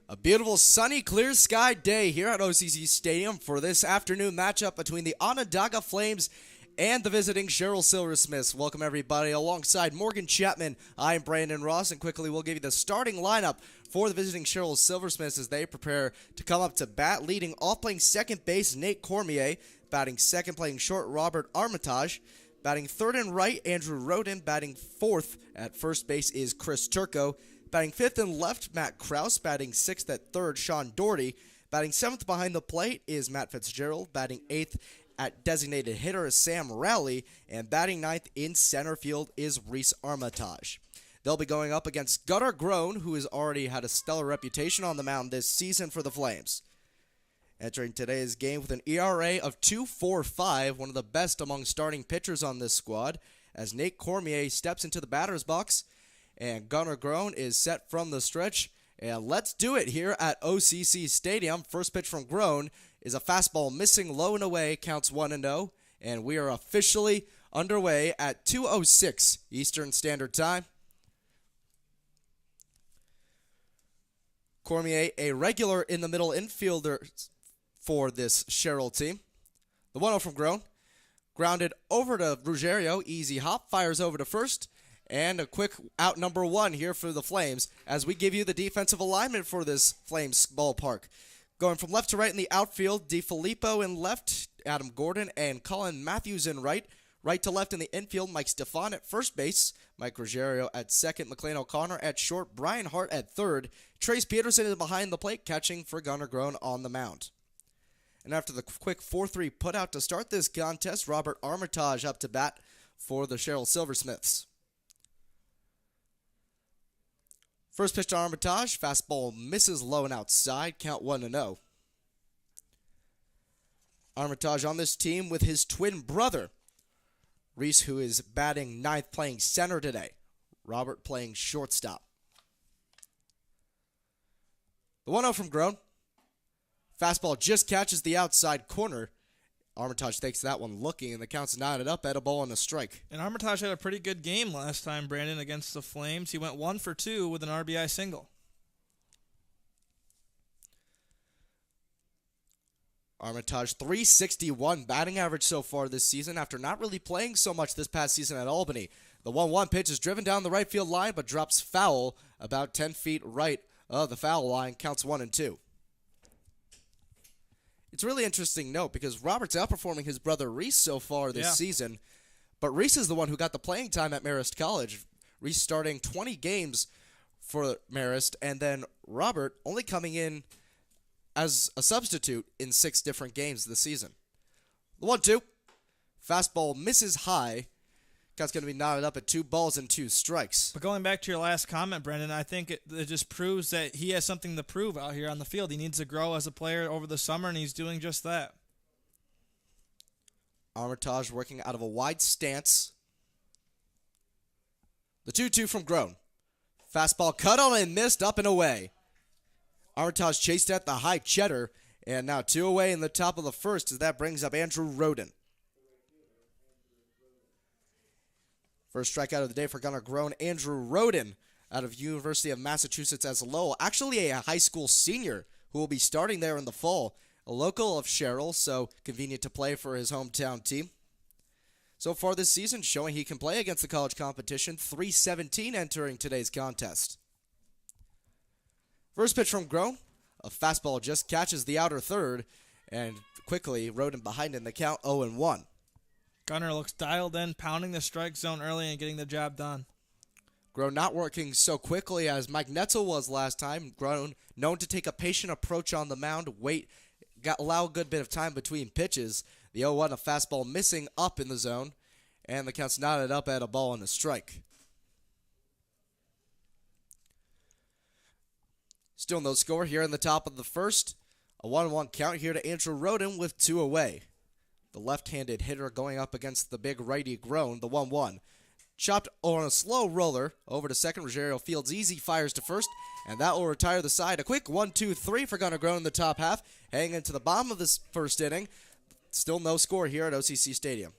A beautiful sunny clear sky day here at OCC Stadium for this afternoon matchup between the Onondaga Flames and the visiting Sherrill Silversmiths. Welcome everybody. Alongside Morgan Chapman, I'm Brandon Ross, and quickly we'll give you the starting lineup for the visiting Sherrill Silversmiths as they prepare to come up to bat. Leading off playing second base, Nate Cormier. Batting second, playing short, Robert Armitage. Batting third and right, Andrew Roden. Batting fourth at first base is Chris Turco. Batting fifth and left, Matt Krause. Batting sixth at third, Sean Doherty. Batting seventh behind the plate is Matt Fitzgerald. Batting eighth at designated hitter is Sam Rowley. And batting ninth in center field is Reese Armitage. They'll be going up against Gunnar Groen, who has already had a stellar reputation on the mound this season for the Flames. Entering today's game with an ERA of 2.45, one of the best among starting pitchers on this squad, as Nate Cormier steps into the batter's box. And Gunnar Groen is set from the stretch. And let's do it here at OCC Stadium. First pitch from Groen is a fastball missing low and away, counts 1-0. And we are officially underway at 2:06 Eastern Standard Time. Cormier, a regular in the middle infielder for this Sherrill team. The 1-0 from Groen. Grounded over to Ruggiero. Easy hop. Fires over to first. And a quick out number one here for the Flames as we give you the defensive alignment for this Flames ballpark. Going from left to right in the outfield, DeFilippo in left, Adam Gordon and Colin Matthews in right. Right to left in the infield, Mike Stefan at first base, Mike Ruggiero at second, McLean O'Connor at short, Brian Hart at third. Trace Peterson is behind the plate, catching for Gunnar Groen on the mound. And after the quick 4-3 putout to start this contest, Robert Armitage up to bat for the Sherrill Silversmiths. First pitch to Armitage, fastball misses low and outside, count 1-0. Armitage on this team with his twin brother, Reese, who is batting ninth, playing center today. Robert playing shortstop. The 1-0 from Groen. Fastball just catches the outside corner. Armitage takes that one looking, and the count's knotted up at a ball and a strike. And Armitage had a pretty good game last time, Brandon, against the Flames. He went 1 for 2 with an RBI single. Armitage, .361 batting average so far this season after not really playing so much this past season at Albany. The 1-1 pitch is driven down the right field line but drops foul about 10 feet right of the foul line, counts 1-2. It's a really interesting note because Robert's outperforming his brother Reese so far this season, but Reese is the one who got the playing time at Marist College. Reese starting 20 games for Marist, and then Robert only coming in as a substitute in 6 different games this season. The 1-2. Fastball misses high. Count's going to be knotted up at 2 balls and 2 strikes. But going back to your last comment, Brendan, I think it just proves that he has something to prove out here on the field. He needs to grow as a player over the summer, and he's doing just that. Armitage working out of a wide stance. The 2-2 from Groen. Fastball cut on and missed up and away. Armitage chased at the high cheddar, and now 2 away in the top of the first as that brings up Andrew Roden. First strikeout of the day for Gunnar Groen, Andrew Roden out of University of Massachusetts as Lowell. Actually a high school senior who will be starting there in the fall. A local of Sherrill, so convenient to play for his hometown team. So far this season, showing he can play against the college competition. .317 entering today's contest. First pitch from Groen. A fastball just catches the outer third, and quickly Roden behind in the count 0-1. Gunnar looks dialed in, pounding the strike zone early and getting the job done. Groen not working so quickly as Mike Netzel was last time. Groen known to take a patient approach on the mound, allow a good bit of time between pitches. The 0-1, a fastball missing up in the zone, and the count's knotted up at a ball and a strike. Still no score here in the top of the first. A 1-1 count here to Andrew Roden with 2 away. The left-handed hitter going up against the big righty Groen, the 1-1. Chopped on a slow roller over to second. Ruggiero fields easy, fires to first, and that will retire the side. A quick 1-2-3 for Gunnar Groen in the top half. Hanging into the bottom of this first inning. Still no score here at OCC Stadium.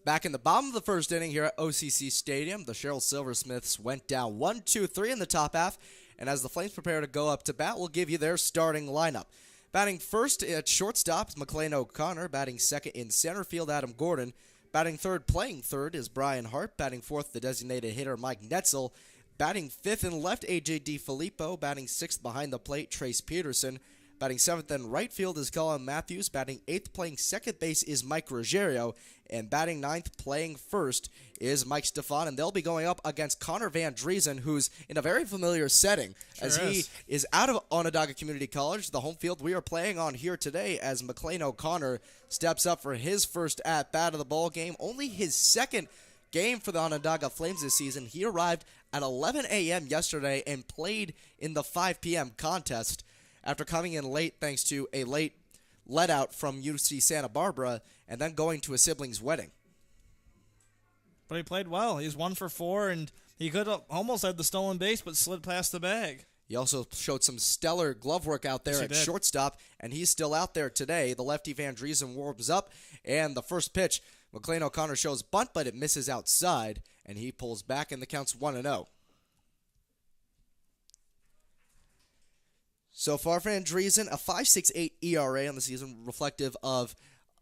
Back in the bottom of the first inning here at OCC Stadium, the Sherrill Silversmiths went down 1-2-3 in the top half, and as the Flames prepare to go up to bat, we'll give you their starting lineup. Batting first at shortstop is McLean O'Connor. Batting second in center field, Adam Gordon. Batting third, playing third, is Brian Hart. Batting fourth, the designated hitter, Mike Netzel. Batting fifth and left, A.J. DiFilippo. Batting sixth behind the plate, Trace Peterson. Batting seventh in right field is Colin Matthews. Batting eighth, playing second base, is Mike Ruggiero. And batting ninth, playing first, is Mike Stefan. And they'll be going up against Connor Van Driesen, who's in a very familiar setting, as he is out of Onondaga Community College, the home field we are playing on here today, as McLean O'Connor steps up for his first at-bat of the ball game. Only his second game for the Onondaga Flames this season. He arrived at 11 a.m. yesterday and played in the 5 p.m. contest after coming in late thanks to a late let-out from UC Santa Barbara and then going to a sibling's wedding. But he played well. He's 1 for 4, and he could have almost had the stolen base but slid past the bag. He also showed some stellar glove work out there at shortstop, and he's still out there today. The lefty Van Driesen warms up, and the first pitch, McLean O'Connor shows bunt, but it misses outside, and he pulls back, and the count's 1-0. So far, Van Driesen, a 5.68 ERA on the season, reflective of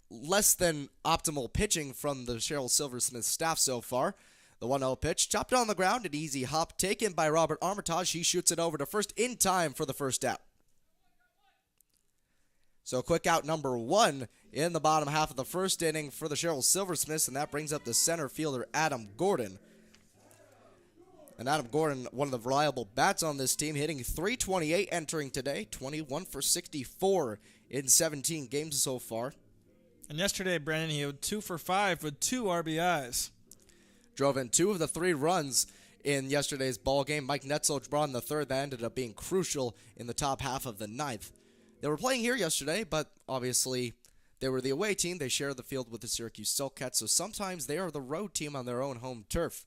less than optimal pitching from the Sherrill Silversmith staff so far. The 1-0 pitch, chopped on the ground, an easy hop taken by Robert Armitage. He shoots it over to first in time for the first out. So quick out number 1 in the bottom half of the first inning for the Sherrill Silversmiths, and that brings up the center fielder, Adam Gordon. And Adam Gordon, one of the reliable bats on this team, hitting .328 entering today, 21 for 64 in 17 games so far. And yesterday, Brennan, he had 2 for 5 with 2 RBIs. Drove in 2 of the 3 runs in yesterday's ball game. Mike Netzel brought in the third. That ended up being crucial in the top half of the ninth. They were playing here yesterday, but obviously they were the away team. They share the field with the Syracuse Silkcats, so sometimes they are the road team on their own home turf.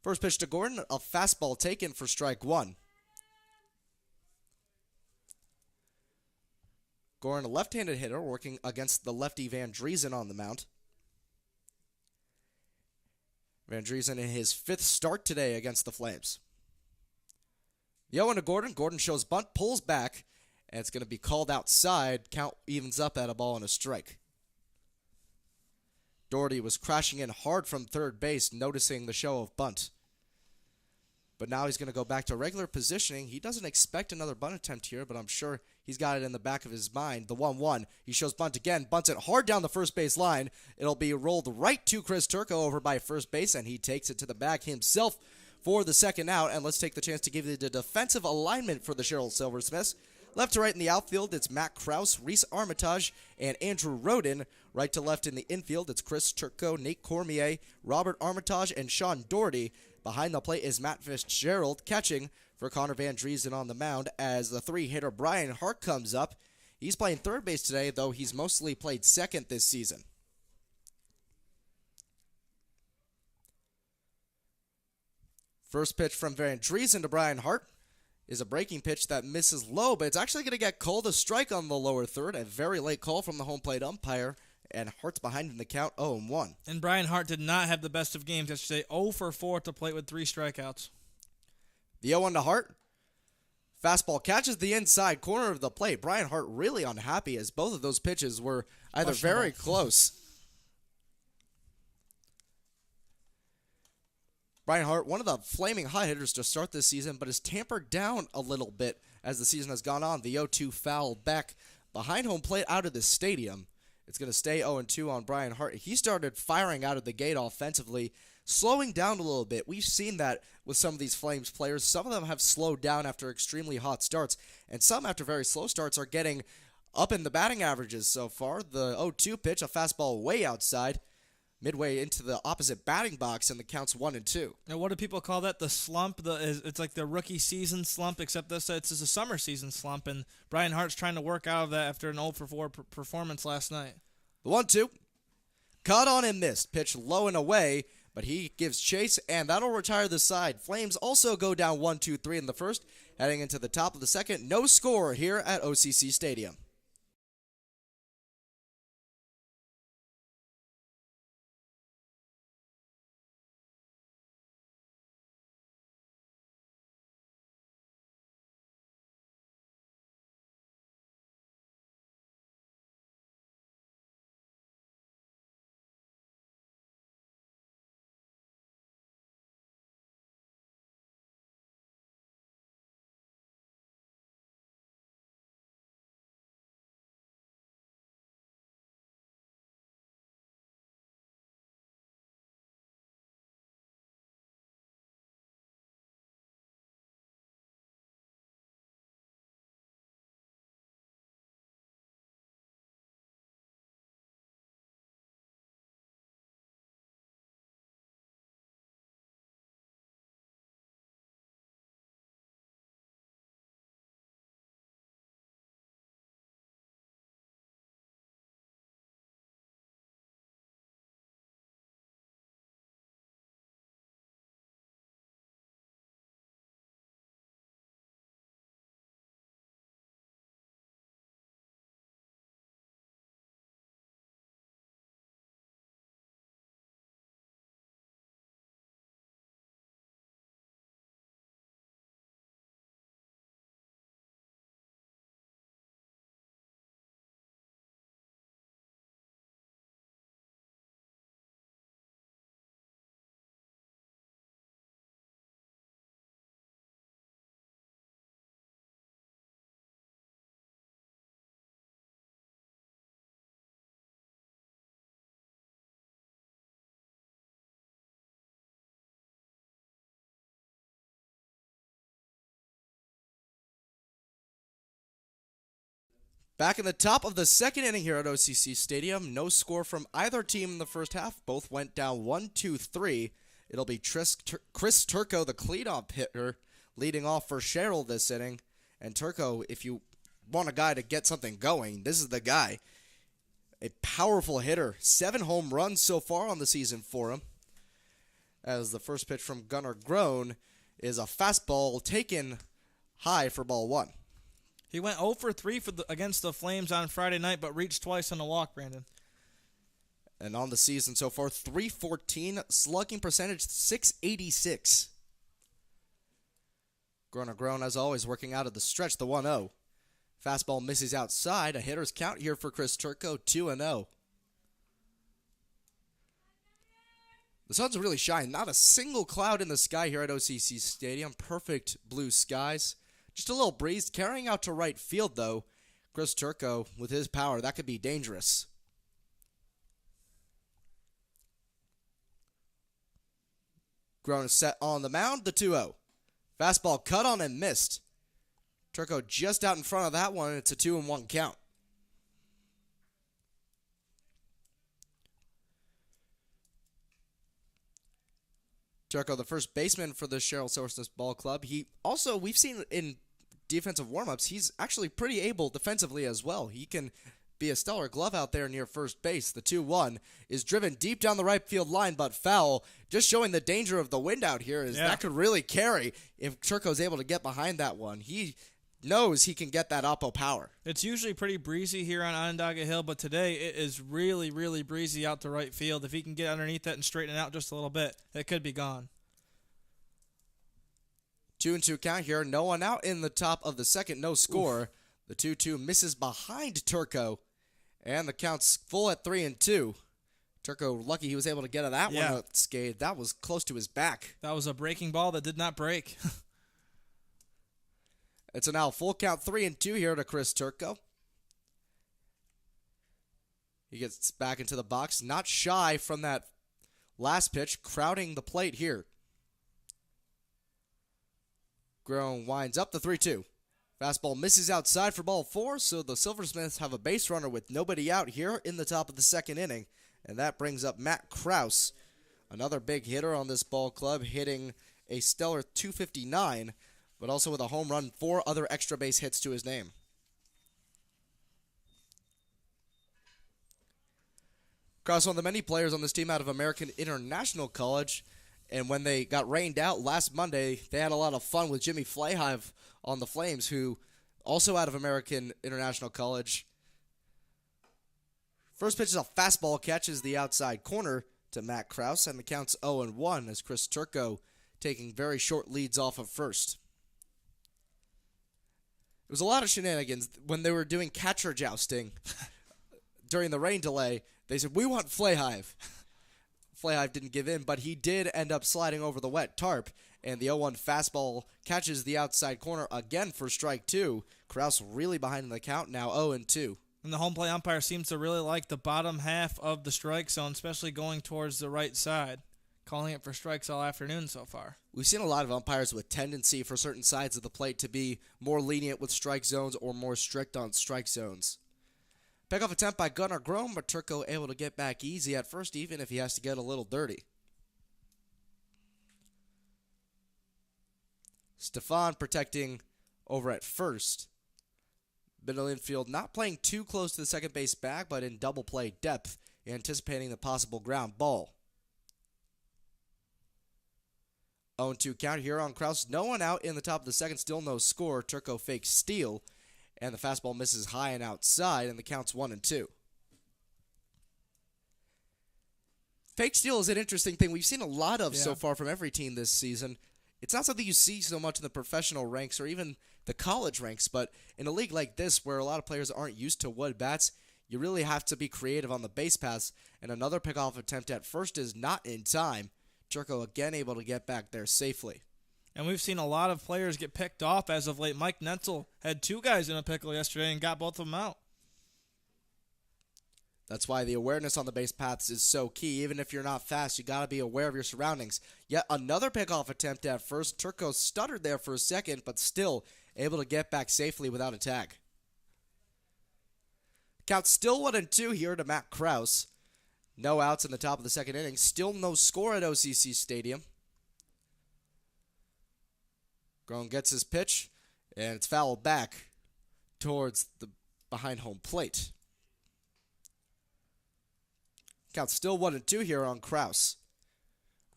First pitch to Gordon, a fastball taken for strike 1. Gordon, a left-handed hitter, working against the lefty Van Driesen on the mound. Van Driesen in his 5th start today against the Flames. The 0 to Gordon. Gordon shows bunt, pulls back, and it's going to be called outside. Count evens up at a ball and a strike. Doherty was crashing in hard from third base, noticing the show of bunt. But now he's going to go back to regular positioning. He doesn't expect another bunt attempt here, but I'm sure he's got it in the back of his mind. The 1-1. He shows bunt again, bunts it hard down the first base line. It'll be rolled right to Chris Turco over by first base, and he takes it to the bag himself for the second out. And let's take the chance to give you the defensive alignment for the Sherrill Silversmiths. Left to right in the outfield, it's Matt Krause, Reese Armitage, and Andrew Roden. Right to left in the infield, it's Chris Turco, Nate Cormier, Robert Armitage, and Sean Doherty. Behind the plate is Matt Fitzgerald, catching for Connor Van Driesen on the mound as the 3-hitter Brian Hart comes up. He's playing third base today, though he's mostly played second this season. First pitch from Van Driesen to Brian Hart is a breaking pitch that misses low, but it's actually going to get called a strike on the lower third. A very late call from the home plate umpire, and Hart's behind in the count 0-1. And Brian Hart did not have the best of games yesterday, 0 for 4 to plate with 3 strikeouts. The 0-1 to Hart. Fastball catches the inside corner of the plate. Brian Hart really unhappy as both of those pitches were either very close. Brian Hart, one of the flaming hot hitters to start this season, but is tampered down a little bit as the season has gone on. The 0-2 foul back behind home plate out of the stadium. It's going to stay 0-2 on Brian Hart. He started firing out of the gate offensively, slowing down a little bit. We've seen that with some of these Flames players. Some of them have slowed down after extremely hot starts, and some after very slow starts are getting up in the batting averages so far. The 0-2 pitch, a fastball way outside, midway into the opposite batting box, and the count's 1-2. Now, what do people call that? The slump? It's like the rookie season slump, except this it's a summer season slump, and Brian Hart's trying to work out of that after an 0 for 4 performance last night. The 1-2. Caught on and missed. Pitch low and away, but he gives chase, and that'll retire the side. Flames also go down 1-2-3 in the first, heading into the top of the second. No score here at OCC Stadium. Back in the top of the second inning here at OCC Stadium. No score from either team in the first half. Both went down 1-2-3. It'll be Chris Turco, the cleanup hitter, leading off for Sherrill this inning. And Turco, if you want a guy to get something going, this is the guy. A powerful hitter. 7 home runs so far on the season for him. As the first pitch from Gunnar Groen is a fastball taken high for ball 1. He went 0 for 3 against the Flames on Friday night, but reached twice on a walk, Brandon. And on the season so far, .314, slugging percentage .686. Gunnar Groen, as always, working out of the stretch, the 1-0. Fastball misses outside. A hitter's count here for Chris Turco, 2-0. The sun's really shining. Not a single cloud in the sky here at OCC Stadium. Perfect blue skies. Just a little breeze carrying out to right field, though. Chris Turco, with his power, that could be dangerous. Groen is set on the mound, the 2-0. Fastball cut on and missed. Turco just out in front of that one. It's a 2-1 count. Turco, the first baseman for the Sherrill Silversmith Ball Club. We've seen in defensive warm-ups, he's actually pretty able defensively as well. He can be a stellar glove out there near first base. The 2-1 is driven deep down the right field line, but foul. Just showing the danger of the wind out here is that could really carry if Turco's able to get behind that one. He knows he can get that oppo power. It's usually pretty breezy here on Onondaga Hill, but today it is really, really breezy out to right field. If he can get underneath that and straighten it out just a little bit, it could be gone. 2-2 count here. No one out in the top of the second. No score. Oof. The 2-2 misses behind Turco, and the count's full at 3-2. Turco, lucky he was able to get that one unscathed. That was close to his back. That was a breaking ball that did not break. It's a now full count 3-2 here to Chris Turco. He gets back into the box, not shy from that last pitch, crowding the plate here. Groen winds up the 3-2. Fastball misses outside for ball 4, so the Silversmiths have a base runner with nobody out here in the top of the second inning. And that brings up Matt Krause, another big hitter on this ball club, hitting a stellar .259, but also with a home run, 4 other extra base hits to his name. Krause, one of the many players on this team out of American International College. And when they got rained out last Monday, they had a lot of fun with Jimmy Flahive on the Flames, who also out of American International College. First pitch is a fastball, catches the outside corner to Matt Krause, and the count's 0-1 as Chris Turco taking very short leads off of first. It was a lot of shenanigans when they were doing catcher jousting during the rain delay. They said, "We want Flahive." Flahive didn't give in, but he did end up sliding over the wet tarp, and the 0-1 fastball catches the outside corner again for strike 2. Krause really behind in the count, now 0-2. And the home plate umpire seems to really like the bottom half of the strike zone, especially going towards the right side, calling it for strikes all afternoon so far. We've seen a lot of umpires with tendency for certain sides of the plate to be more lenient with strike zones or more strict on strike zones. Pickoff attempt by Gunnar Groen, but Turco able to get back easy at first, even if he has to get a little dirty. Stefan protecting over at first. Middle infield not playing too close to the second base bag, but in double play depth, anticipating the possible ground ball. 0-2 count here on Krause. No one out in the top of the second, still no score. Turco fakes steal. And the fastball misses high and outside, and the count's 1-2. Fake steal is an interesting thing we've seen a lot of so far from every team this season. It's not something you see so much in the professional ranks or even the college ranks, but in a league like this where a lot of players aren't used to wood bats, you really have to be creative on the base paths, and another pickoff attempt at first is not in time. Turco again able to get back there safely. And we've seen a lot of players get picked off as of late. Mike Netzel had 2 guys in a pickle yesterday and got both of them out. That's why the awareness on the base paths is so key. Even if you're not fast, you got to be aware of your surroundings. Yet another pickoff attempt at first. Turco stuttered there for a second, but still able to get back safely without a tag. Count still 1-2 here to Matt Krause. No outs in the top of the second inning. Still no score at OCC Stadium. Groen gets his pitch, and it's fouled back towards the behind home plate. Count still 1-2 here on Krause.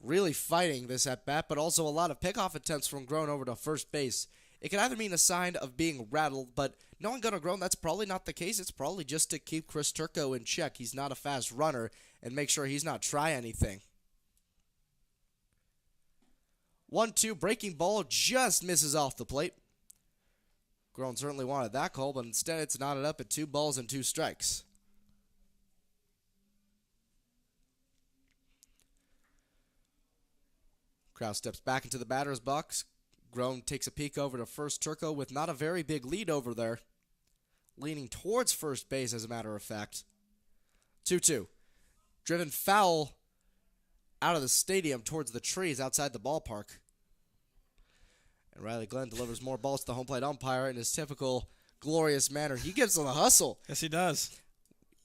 Really fighting this at bat, but also a lot of pickoff attempts from Groen over to first base. It can either mean a sign of being rattled, but knowing Gunnar Groen, that's probably not the case. It's probably just to keep Chris Turco in check. He's not a fast runner, and make sure he's not try anything. 1-2, breaking ball just misses off the plate. Groen certainly wanted that call, but instead it's knotted up at 2 balls and 2 strikes. Krause steps back into the batter's box. Groen takes a peek over to first. Turco with not a very big lead over there. Leaning towards first base, as a matter of fact. 2-2. Driven foul out of the stadium towards the trees outside the ballpark. And Riley Glenn delivers more balls to the home plate umpire in his typical glorious manner. He gives them a hustle. Yes, he does.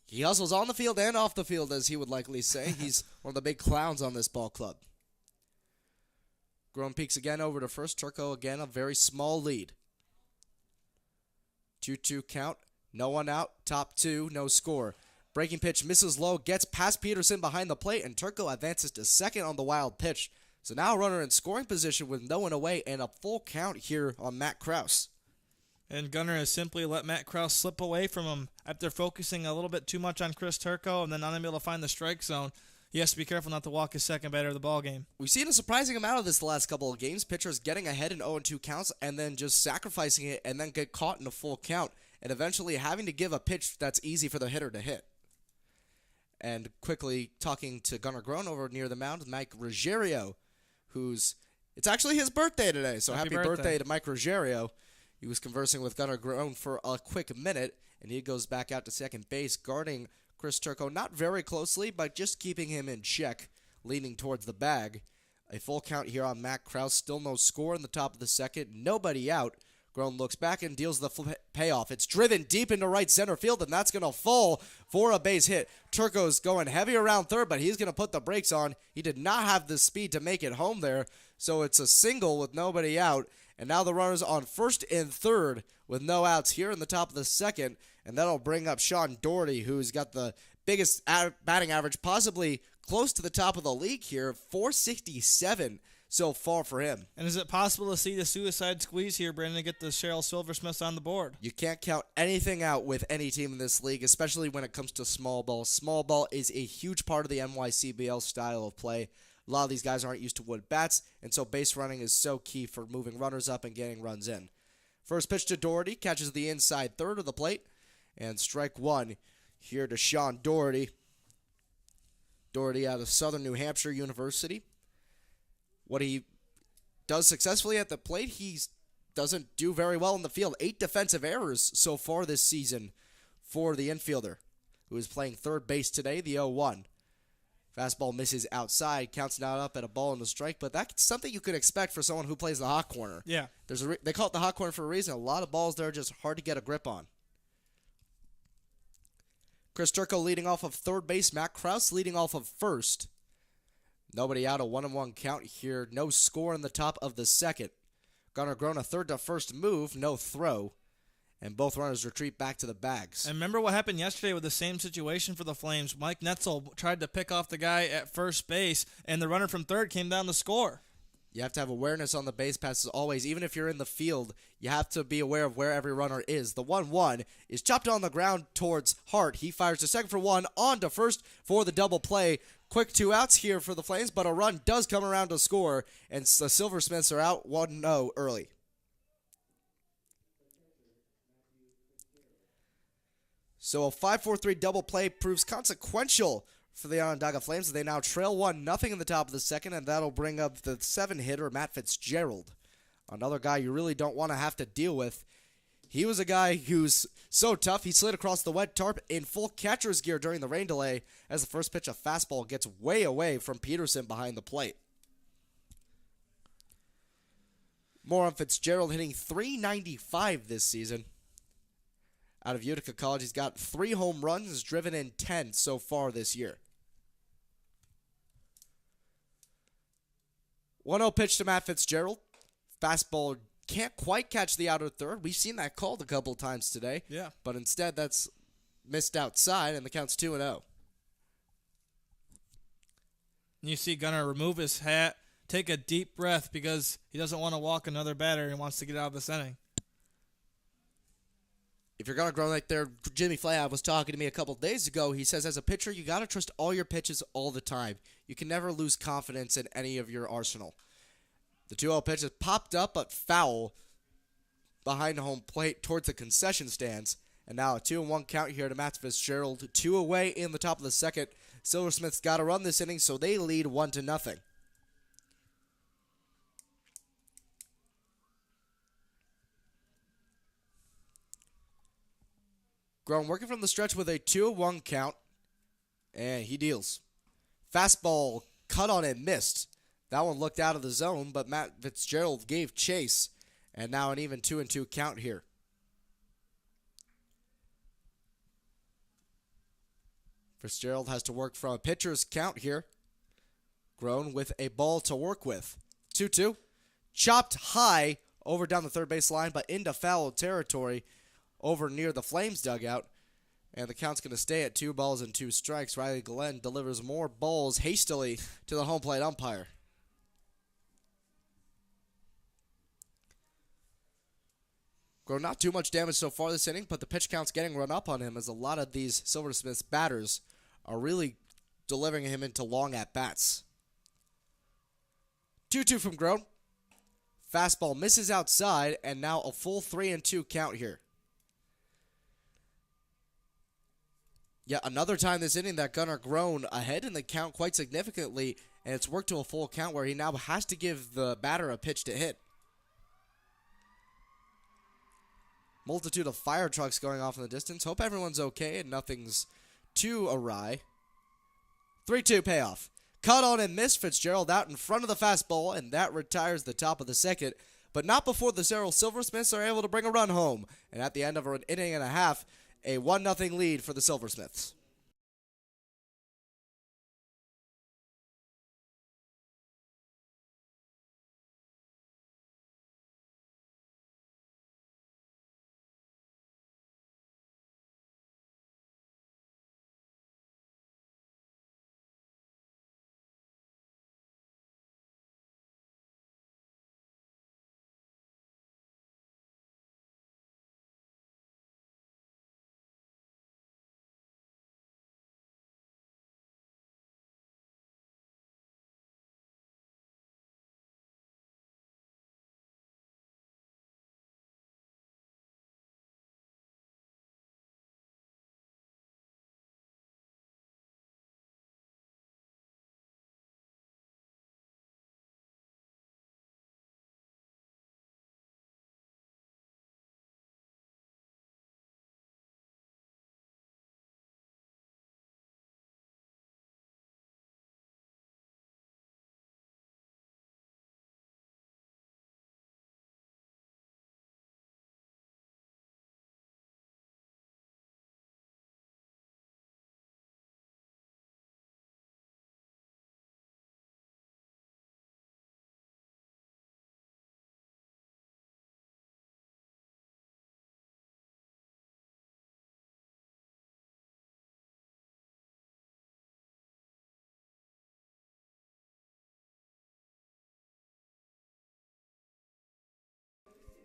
He hustles on the field and off the field, as he would likely say. He's one of the big clowns on this ball club. Groen peeks again over to first. Turco again, a very small lead. 2-2 count. No one out. Top 2. No score. Breaking pitch misses low. Gets past Peterson behind the plate. And Turco advances to second on the wild pitch. So now a runner in scoring position with no one away. And a full count here on Matt Krause. And Gunnar has simply let Matt Krause slip away from him after focusing a little bit too much on Chris Turco and then not able to find the strike zone. He has to be careful not to walk his second batter of the ball game. We've seen a surprising amount of this the last couple of games. Pitchers getting ahead in 0-2 counts and then just sacrificing it and then get caught in a full count and eventually having to give a pitch that's easy for the hitter to hit. And quickly talking to Gunnar Groen over near the mound, Mike Ruggiero, it's actually his birthday today, so happy birthday to Mike Ruggiero. He was conversing with Gunnar Groen for a quick minute, and he goes back out to second base, guarding Chris Turco, not very closely, but just keeping him in check, leaning towards the bag. A full count here on Matt Krause. Still no score in the top of the second. Nobody out. Groen looks back and deals the payoff. It's driven deep into right center field, and that's going to fall for a base hit. Turco's going heavy around third, but he's going to put the brakes on. He did not have the speed to make it home there, so it's a single with nobody out. And now the runner's on first and third with no outs here in the top of the second. And that'll bring up Sean Doherty, who's got the biggest batting average, possibly close to the top of the league here, 467 so far for him. And is it possible to see the suicide squeeze here, Brandon, to get the Sherrill Silversmiths on the board? You can't count anything out with any team in this league, especially when it comes to small ball. Small ball is a huge part of the NYCBL style of play. A lot of these guys aren't used to wood bats, and so base running is so key for moving runners up and getting runs in. First pitch to Doherty, catches the inside third of the plate, and strike one here to Sean Doherty. Doherty out of Southern New Hampshire University. What he does successfully at the plate, he doesn't do very well in the field. 8 defensive errors so far this season for the infielder, who is playing third base today, the 0-1. Fastball misses outside, counts not up at a ball and a strike, but that's something you could expect for someone who plays the hot corner. Yeah. They call it the hot corner for a reason. A lot of balls there are just hard to get a grip on. Chris Turco leading off of third base. Matt Krause leading off of first. Nobody out, a 1-1 count here. No score in the top of the second. Gunnar Groen, a third to first move, no throw. And both runners retreat back to the bags. And remember what happened yesterday with the same situation for the Flames. Mike Netzel tried to pick off the guy at first base, and the runner from third came down to score. You have to have awareness on the base passes always. Even if you're in the field, you have to be aware of where every runner is. The 1-1 is chopped on the ground towards Hart. He fires to second for one, on to first for the double play. Quick 2 outs here for the Flames, but a run does come around to score, and the Silversmiths are out 1-0 early. So a 5-4-3 double play proves consequential for the Onondaga Flames. They now trail 1-0 in the top of the second, and that'll bring up the 7-hitter, Matt Fitzgerald. Another guy you really don't want to have to deal with. He was a guy who's so tough, he slid across the wet tarp in full catcher's gear during the rain delay as the first pitch, a fastball, gets way away from Peterson behind the plate. More on Fitzgerald, hitting .395 this season. out of Utica College. He's got 3 home runs, has driven in 10 so far this year. 1-0 pitch to Matt Fitzgerald. Fastball can't quite catch the outer third. We've seen that called a couple times today. Yeah. But instead, that's missed outside, and the count's 2-0. You see Gunnar remove his hat, take a deep breath because he doesn't want to walk another batter and wants to get out of this inning. If you're going to grow like there, Jimmy Flav was talking to me a couple days ago. He says, as a pitcher, you got to trust all your pitches all the time. You can never lose confidence in any of your arsenal. The 2-0 pitch is popped up but foul behind home plate towards the concession stands. And now a 2-1 count here to Matt Fitzgerald. 2 away in the top of the second. Silversmith's got to run this inning, so they lead 1-0. Grown working from the stretch with a 2-1 count, and he deals. Fastball cut on and missed. That one looked out of the zone, but Matt Fitzgerald gave chase, and now an even 2-2 count here. Fitzgerald has to work from a pitcher's count here. Grown with a ball to work with. 2-2. Chopped high over down the third base line, but into foul territory over near the Flames dugout. And the count's going to stay at 2 balls and 2 strikes. Riley Glenn delivers more balls hastily to the home plate umpire. Grown not too much damage so far this inning, but the pitch count's getting run up on him as a lot of these Silversmith's batters are really delivering him into long at-bats. 2-2 from Grown. Fastball misses outside, and now a full 3-2 count here. Yet another time this inning that Gunnar Grown ahead in the count quite significantly, and it's worked to a full count where he now has to give the batter a pitch to hit. Multitude of fire trucks going off in the distance. Hope everyone's okay and nothing's too awry. 3-2 payoff. Cut on and missed. Fitzgerald out in front of the fastball, and that retires the top of the second. But not before the Sherrill Silversmiths are able to bring a run home. And at the end of an inning and a half, a 1-0 lead for the Silversmiths.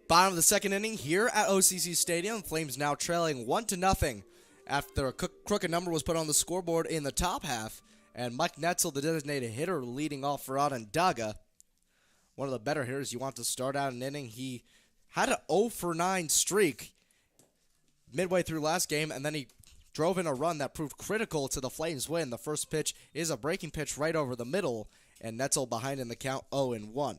Bottom of the second inning here at OCC Stadium. Flames now trailing 1-0 after a crooked number was put on the scoreboard in the top half. And Mike Netzel, the designated hitter, leading off for Onondaga. One of the better hitters you want to start out an inning. He had an 0-for-9 streak midway through last game, and then he drove in a run that proved critical to the Flames' win. The first pitch is a breaking pitch right over the middle, and Netzel behind in the count 0-1.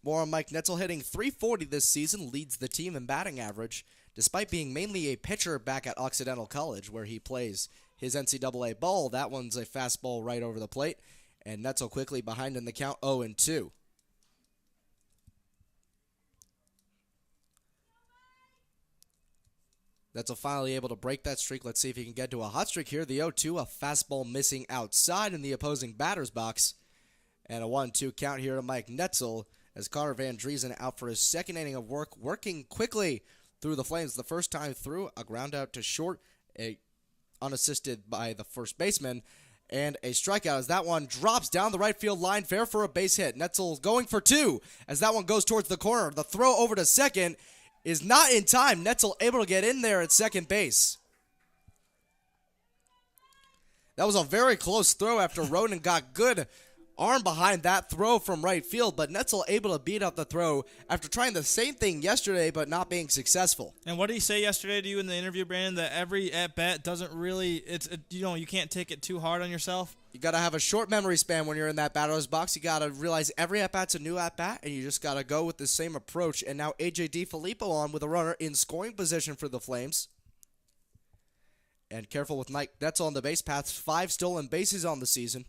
More on Mike Netzel, hitting .340 this season, leads the team in batting average, despite being mainly a pitcher back at Occidental College, where he plays his NCAA ball. That one's a fastball right over the plate, and Netzel quickly behind in the count 0-2. Netzel finally able to break that streak. Let's see if he can get to a hot streak here. The 0-2, a fastball missing outside in the opposing batter's box. And a 1-2 count here to Mike Netzel as Connor Van Driesen out for his second inning of work, working quickly through the Flames the first time through. A ground out to short, unassisted by the first baseman, and a strikeout as that one drops down the right field line, fair for a base hit. Netzel going for two as that one goes towards the corner. The throw over to second is not in time. Netzel able to get in there at second base. That was a very close throw after Roden got good arm behind that throw from right field, but Netzel able to beat out the throw after trying the same thing yesterday but not being successful. And what did he say yesterday to you in the interview, Brandon? That every at-bat doesn't really, you can't take it too hard on yourself? You got to have a short memory span when you're in that batter's box. You got to realize every at-bat's a new at-bat, and you just got to go with the same approach. And now A.J. DiFilippo on with a runner in scoring position for the Flames. And careful with Mike Netzel on the base paths. 5 stolen bases on the season.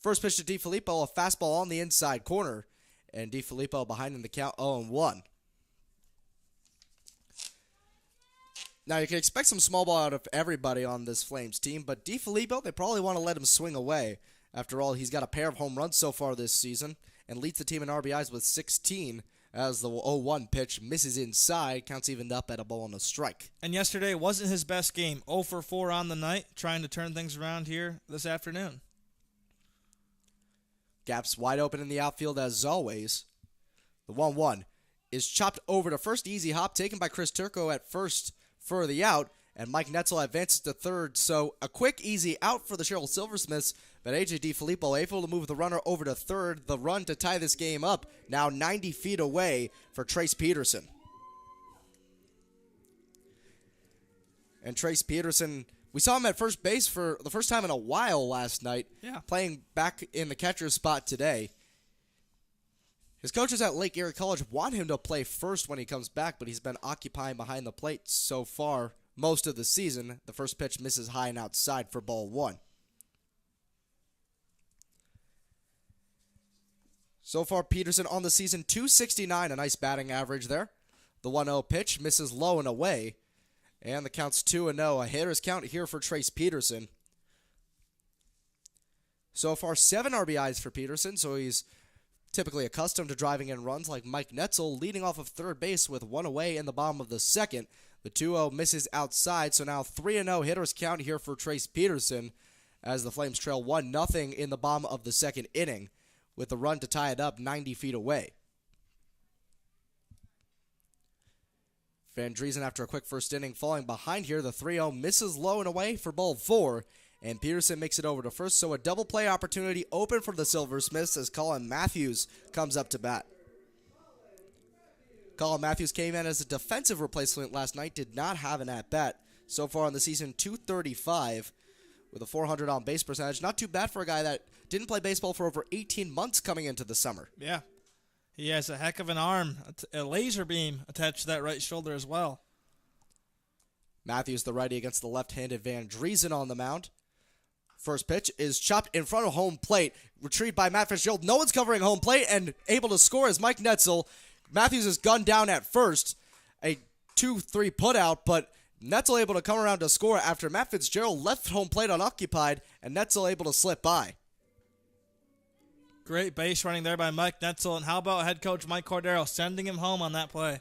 First pitch to DiFilippo, a fastball on the inside corner. And DiFilippo behind in the count 0-1. Now, you can expect some small ball out of everybody on this Flames team, but DiFilippo, they probably want to let him swing away. After all, he's got a pair of home runs so far this season and leads the team in RBIs with 16 as the 0-1 pitch misses inside, counts evened up at a ball and a strike. And yesterday wasn't his best game. 0 for 4 on the night, trying to turn things around here this afternoon. Gaps wide open in the outfield as always. The 1-1 is chopped over to first. Easy hop taken by Chris Turco at first for the out, and Mike Netzel advances to third. So a quick, easy out for the Sherrill Silversmiths, but A.J. DiFilippo able to move the runner over to third. The run to tie this game up, now 90 feet away for Trace Peterson. And Trace Peterson, we saw him at first base for the first time in a while last night, playing back in the catcher's spot today. His coaches at Lake Erie College want him to play first when he comes back, but he's been occupying behind the plate so far most of the season. The first pitch misses high and outside for ball 1. So far, Peterson on the season, .269, a nice batting average there. The 1-0 pitch misses low and away. And the count's 2-0. A hitter's count here for Trace Peterson. So far, 7 RBIs for Peterson, so he's typically accustomed to driving in runs like Mike Netzel, leading off of third base with 1 away in the bottom of the second. The 2-0 misses outside, so now 3-0 hitter's count here for Trace Peterson as the Flames trail 1-0 in the bottom of the second inning with the run to tie it up 90 feet away. Van Driesen, after a quick first inning, falling behind here. The 3-0 misses low and away for ball 4, and Peterson makes it over to first. So a double play opportunity open for the Silversmiths as Colin Matthews comes up to bat. Colin Matthews came in as a defensive replacement last night, did not have an at-bat. So far on the season, .235 with a .400 on-base percentage. Not too bad for a guy that didn't play baseball for over 18 months coming into the summer. Yeah. He has a heck of an arm, a laser beam attached to that right shoulder as well. Matthews, the righty, against the left-handed Van Driesen on the mound. First pitch is chopped in front of home plate, retrieved by Matt Fitzgerald. No one's covering home plate, and able to score is Mike Netzel. Matthews is gunned down at first, a 2-3 putout, but Netzel able to come around to score after Matt Fitzgerald left home plate unoccupied, and Netzel able to slip by. Great base running there by Mike Netzel, and how about head coach Mike Cordero sending him home on that play?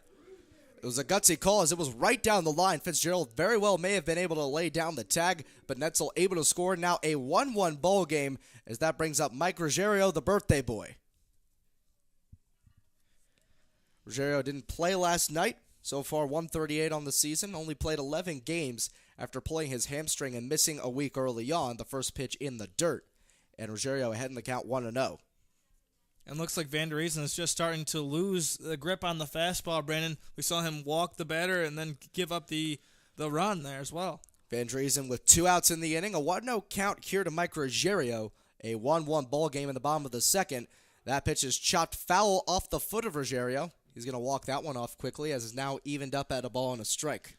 It was a gutsy call as it was right down the line. Fitzgerald very well may have been able to lay down the tag, but Netzel able to score. Now a 1-1 ball game as that brings up Mike Ruggiero, the birthday boy. Ruggiero didn't play last night. So far, 138 on the season. Only played 11 games after pulling his hamstring and missing a week early on. The first pitch in the dirt. And Ruggiero ahead in the count 1-0. And looks like Van Driesen is just starting to lose the grip on the fastball, Brandon. We saw him walk the batter and then give up the run there as well. Van Driesen with 2 outs in the inning. A 1-0 count here to Mike Ruggiero. A 1-1 ball game in the bottom of the second. That pitch is chopped foul off the foot of Ruggiero. He's going to walk that one off quickly as it's now evened up at a ball and a strike.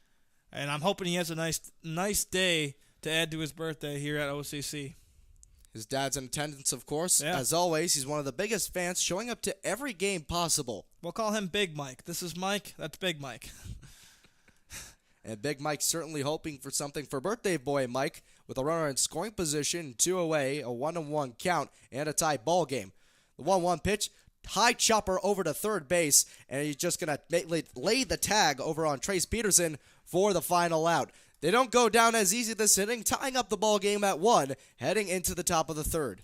And I'm hoping he has a nice day to add to his birthday here at OCC. His dad's in attendance, of course. Yeah. As always, he's one of the biggest fans, showing up to every game possible. We'll call him Big Mike. This is Mike. That's Big Mike. And Big Mike certainly hoping for something for birthday boy Mike with a runner in scoring position, 2 away, a 1-1 count, and a tie ball game. The 1-1 pitch, high chopper over to third base, and he's just going to lay the tag over on Trace Peterson for the final out. They don't go down as easy this inning, tying up the ball game at 1, heading into the top of the third.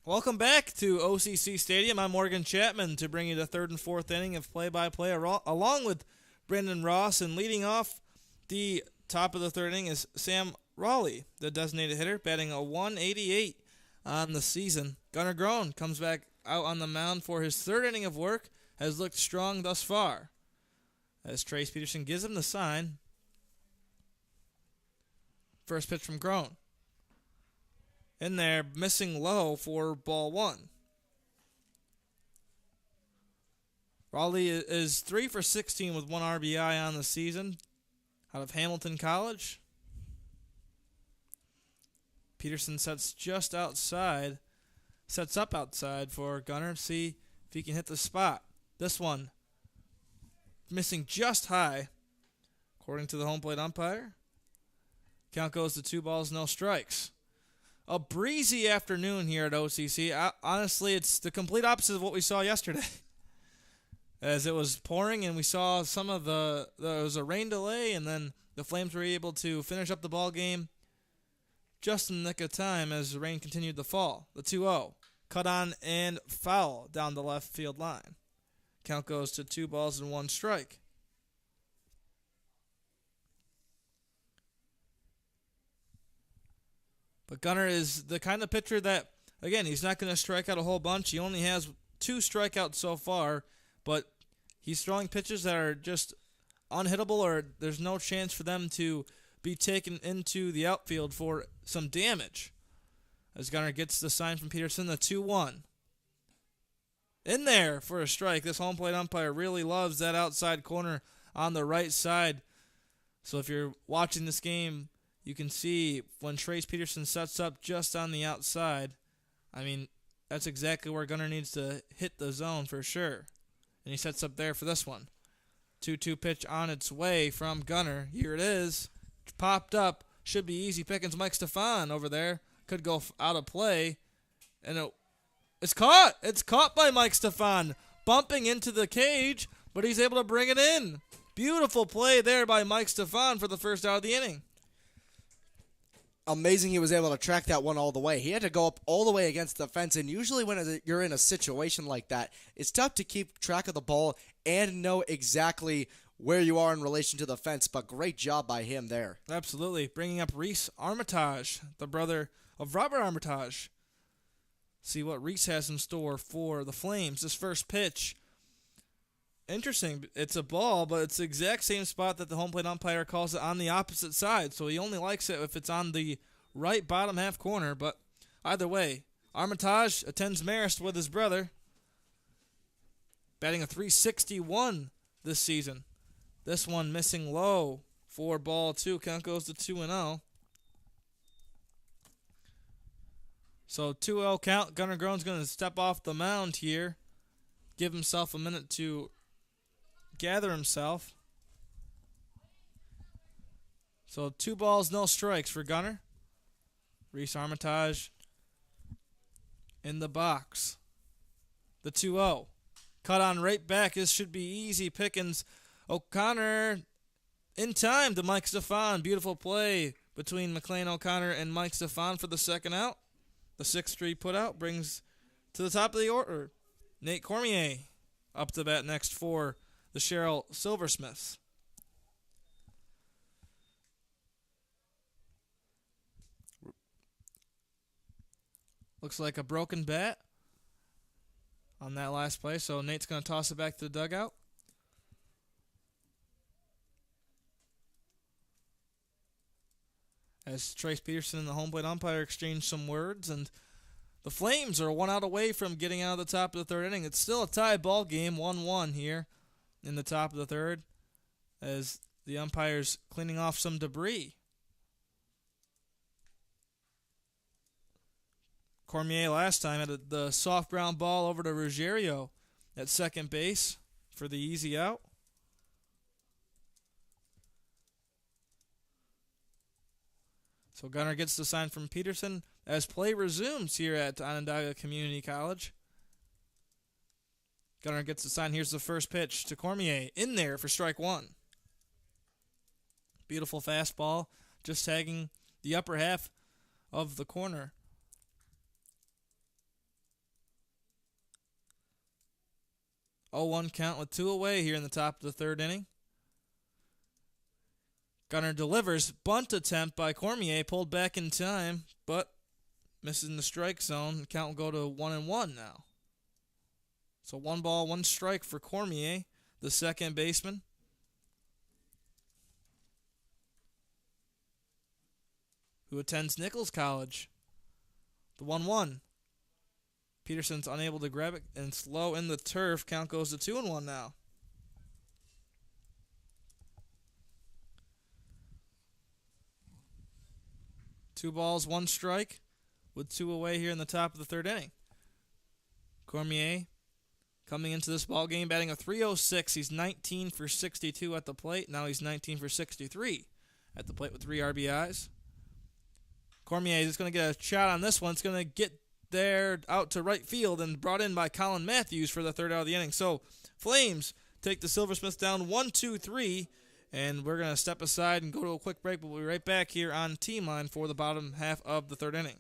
Welcome back to OCC Stadium. I'm Morgan Chapman to bring you the third and fourth inning of play-by-play along with Brandon Ross. And leading off the top of the third inning is Sam Raleigh, the designated hitter, batting a 188 on the season. Gunnar Groen comes back out on the mound for his third inning of work, has looked strong thus far. As Trace Peterson gives him the sign. First pitch from Groen. In there, missing low for ball 1. Raleigh is 3 for 16 with 1 RBI on the season out of Hamilton College. Peterson sets up outside for Gunnar to see if he can hit the spot. This one missing just high, according to the home plate umpire. Count goes to 2 balls, no strikes. A breezy afternoon here at OCC. Honestly, it's the complete opposite of what we saw yesterday. As it was pouring and we saw there was a rain delay, and then the Flames were able to finish up the ball game just in the nick of time as the rain continued to fall. The 2-0. Cut on and foul down the left field line. Count goes to 2 balls and 1 strike. But Gunnar is the kind of pitcher that, again, he's not going to strike out a whole bunch. He only has 2 strikeouts so far, but he's throwing pitches that are just unhittable, or there's no chance for them to be taken into the outfield for some damage. As Gunnar gets the sign from Peterson, the 2-1. In there for a strike. This home plate umpire really loves that outside corner on the right side. So if you're watching this game, you can see when Trace Peterson sets up just on the outside, I mean, that's exactly where Gunnar needs to hit the zone for sure. And he sets up there for this one. 2-2 pitch on its way from Gunnar. Here it is. Popped up. Should be easy pickings. Mike Stefan over there. Could go out of play. And it's caught. It's caught by Mike Stefan. Bumping into the cage, but he's able to bring it in. Beautiful play there by Mike Stefan for the first out of the inning. amazing he was able to track that one all the way. He had to go up all the way against the fence, and usually when you're in a situation like that, it's tough to keep track of the ball and know exactly where you are in relation to the fence, but great job by him there. Absolutely. Bringing up Reese Armitage, the brother of Robert Armitage. See what Reese has in store for the Flames. This first pitch, interesting. It's a ball, but it's the exact same spot that the home plate umpire calls it on the opposite side. So he only likes it if it's on the right bottom half corner. But either way, Armitage attends Marist with his brother, batting a .361 this season. This one missing low for ball two. Count goes to 2-0. So 2-0 count. Gunnar Groen's going to step off the mound here. Give himself a minute to gather himself. So 2 balls, no strikes for Gunnar. Reese Armitage in the box. The 2-0. Cut on right back. This should be easy pickings. O'Connor in time to Mike Stefan. Beautiful play between McLean O'Connor and Mike Stefan for the second out. The 6-3 put out brings to the top of the order Nate Cormier up to bat next for the Sherrill Silversmiths. Looks like a broken bat on that last play, so Nate's going to toss it back to the dugout. As Trace Peterson and the home plate umpire exchange some words, and the Flames are 1 out away from getting out of the top of the third inning. It's still a tie ball game, 1-1 here in the top of the third, as the umpire's cleaning off some debris. Cormier last time had the soft ground ball over to Ruggiero at second base for the easy out. So Gunnar gets the sign from Peterson as play resumes here at Onondaga Community College. Gunnar gets the sign. Here's the first pitch to Cormier. In there for strike one. Beautiful fastball. Just tagging the upper half of the corner. Oh, 1 count with 2 away here in the top of the third inning. Gunnar delivers. Bunt attempt by Cormier. Pulled back in time, but misses in the strike zone. The count will go to 1-1 now. So 1 ball, 1 strike for Cormier, the second baseman. Who attends Nichols College. The 1-1. Peterson's unable to grab it, and it's low in the turf. Count goes to 2-1 now. Two balls, 1 strike, with 2 away here in the top of the third inning. Cormier coming into this ball game, batting a .306. He's 19 for 62 at the plate. Now he's 19 for 63 at the plate with 3 RBIs. Cormier is going to get a shot on this one. It's going to get there out to right field and brought in by Colin Matthews for the third out of the inning. So Flames take the Silversmiths down 1-2-3. And we're going to step aside and go to a quick break, but we'll be right back here on Team Line for the bottom half of the third inning.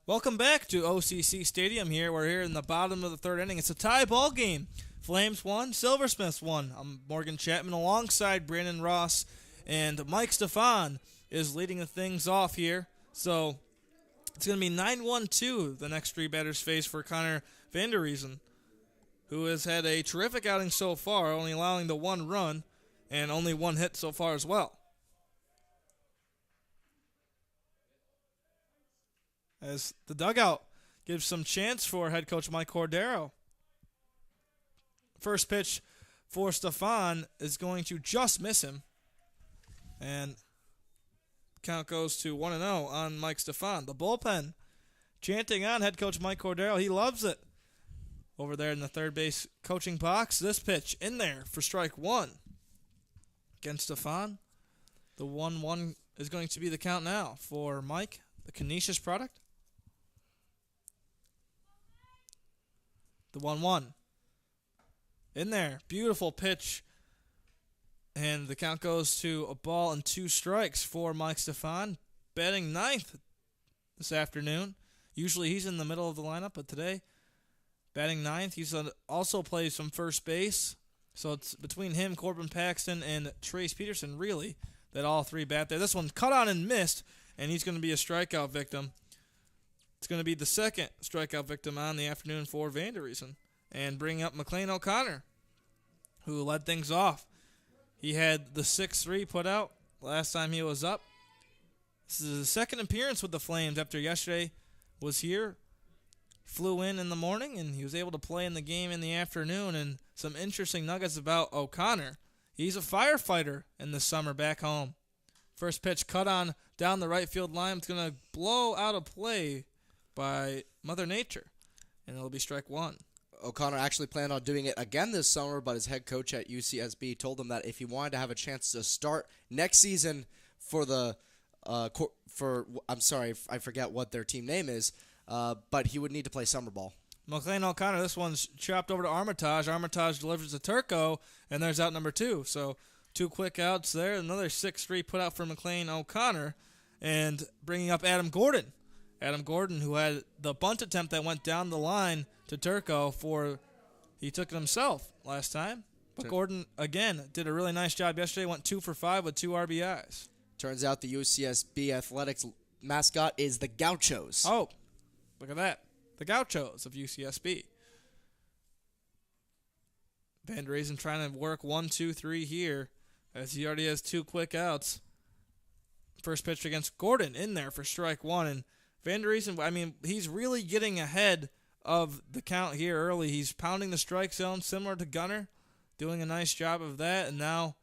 Welcome back to OCC Stadium here. We're here in the bottom of the third inning. It's a tie ball game. Flames won, Silversmiths won. I'm Morgan Chapman alongside Brandon Ross, and Mike Stefan is leading the things off here. So it's going to be 9-1-2 the next three batters face for Connor Vanderriesen, who has had a terrific outing so far, only allowing the one run and only one hit so far as well. As the dugout gives some chance for head coach Mike Cordero. First pitch for Stefan is going to just miss him. And count goes to 1-0 on Mike Stefan. The bullpen chanting on head coach Mike Cordero. He loves it. Over there in the third base coaching box. This pitch in there for strike one. Against Stefan. The 1-1 is going to be the count now for Mike, the Canisius product. The 1-1. In there. Beautiful pitch. And the count goes to a ball and two strikes for Mike Stefan. Batting ninth this afternoon. Usually he's in the middle of the lineup, but today, batting ninth. He's also plays some first base. So it's between him, Corbin Paxton, and Trace Peterson, really, that all three bat there. This one cut on and missed, and he's going to be a strikeout victim. It's going to be the second strikeout victim on the afternoon for Vanderriesen. And bringing up McLean O'Connor, who led things off. He had the 6-3 put out last time he was up. This is his second appearance with the Flames after yesterday was here. Flew in the morning, and he was able to play in the game in the afternoon. And some interesting nuggets about O'Connor. He's a firefighter in the summer back home. First pitch cut on down the right field line. It's going to blow out of play by Mother Nature, and it'll be strike one. O'Connor actually planned on doing it again this summer, but his head coach at UCSB told him that if he wanted to have a chance to start next season for the I'm sorry, I forget what their team name is, but he would need to play summer ball. McLean O'Connor, this one's chopped over to Armitage. Armitage delivers to Turco, and there's out number two. So two quick outs there. Another 6-3 put out for McLean O'Connor, and bringing up Adam Gordon. Adam Gordon, who had the bunt attempt that went down the line to Turco he took it himself last time. But Gordon, again, did a really nice job yesterday. Went 2 for 5 with 2 RBIs. Turns out the UCSB Athletics mascot is the Gauchos. Oh, look at that. The Gauchos of UCSB. Vanderriesen trying to work 1, 2, 3 here as he already has 2 quick outs. First pitch against Gordon in there for strike one. And Vanderriesen, I mean, he's really getting ahead of the count here early. He's pounding the strike zone similar to Gunner, doing a nice job of that. And now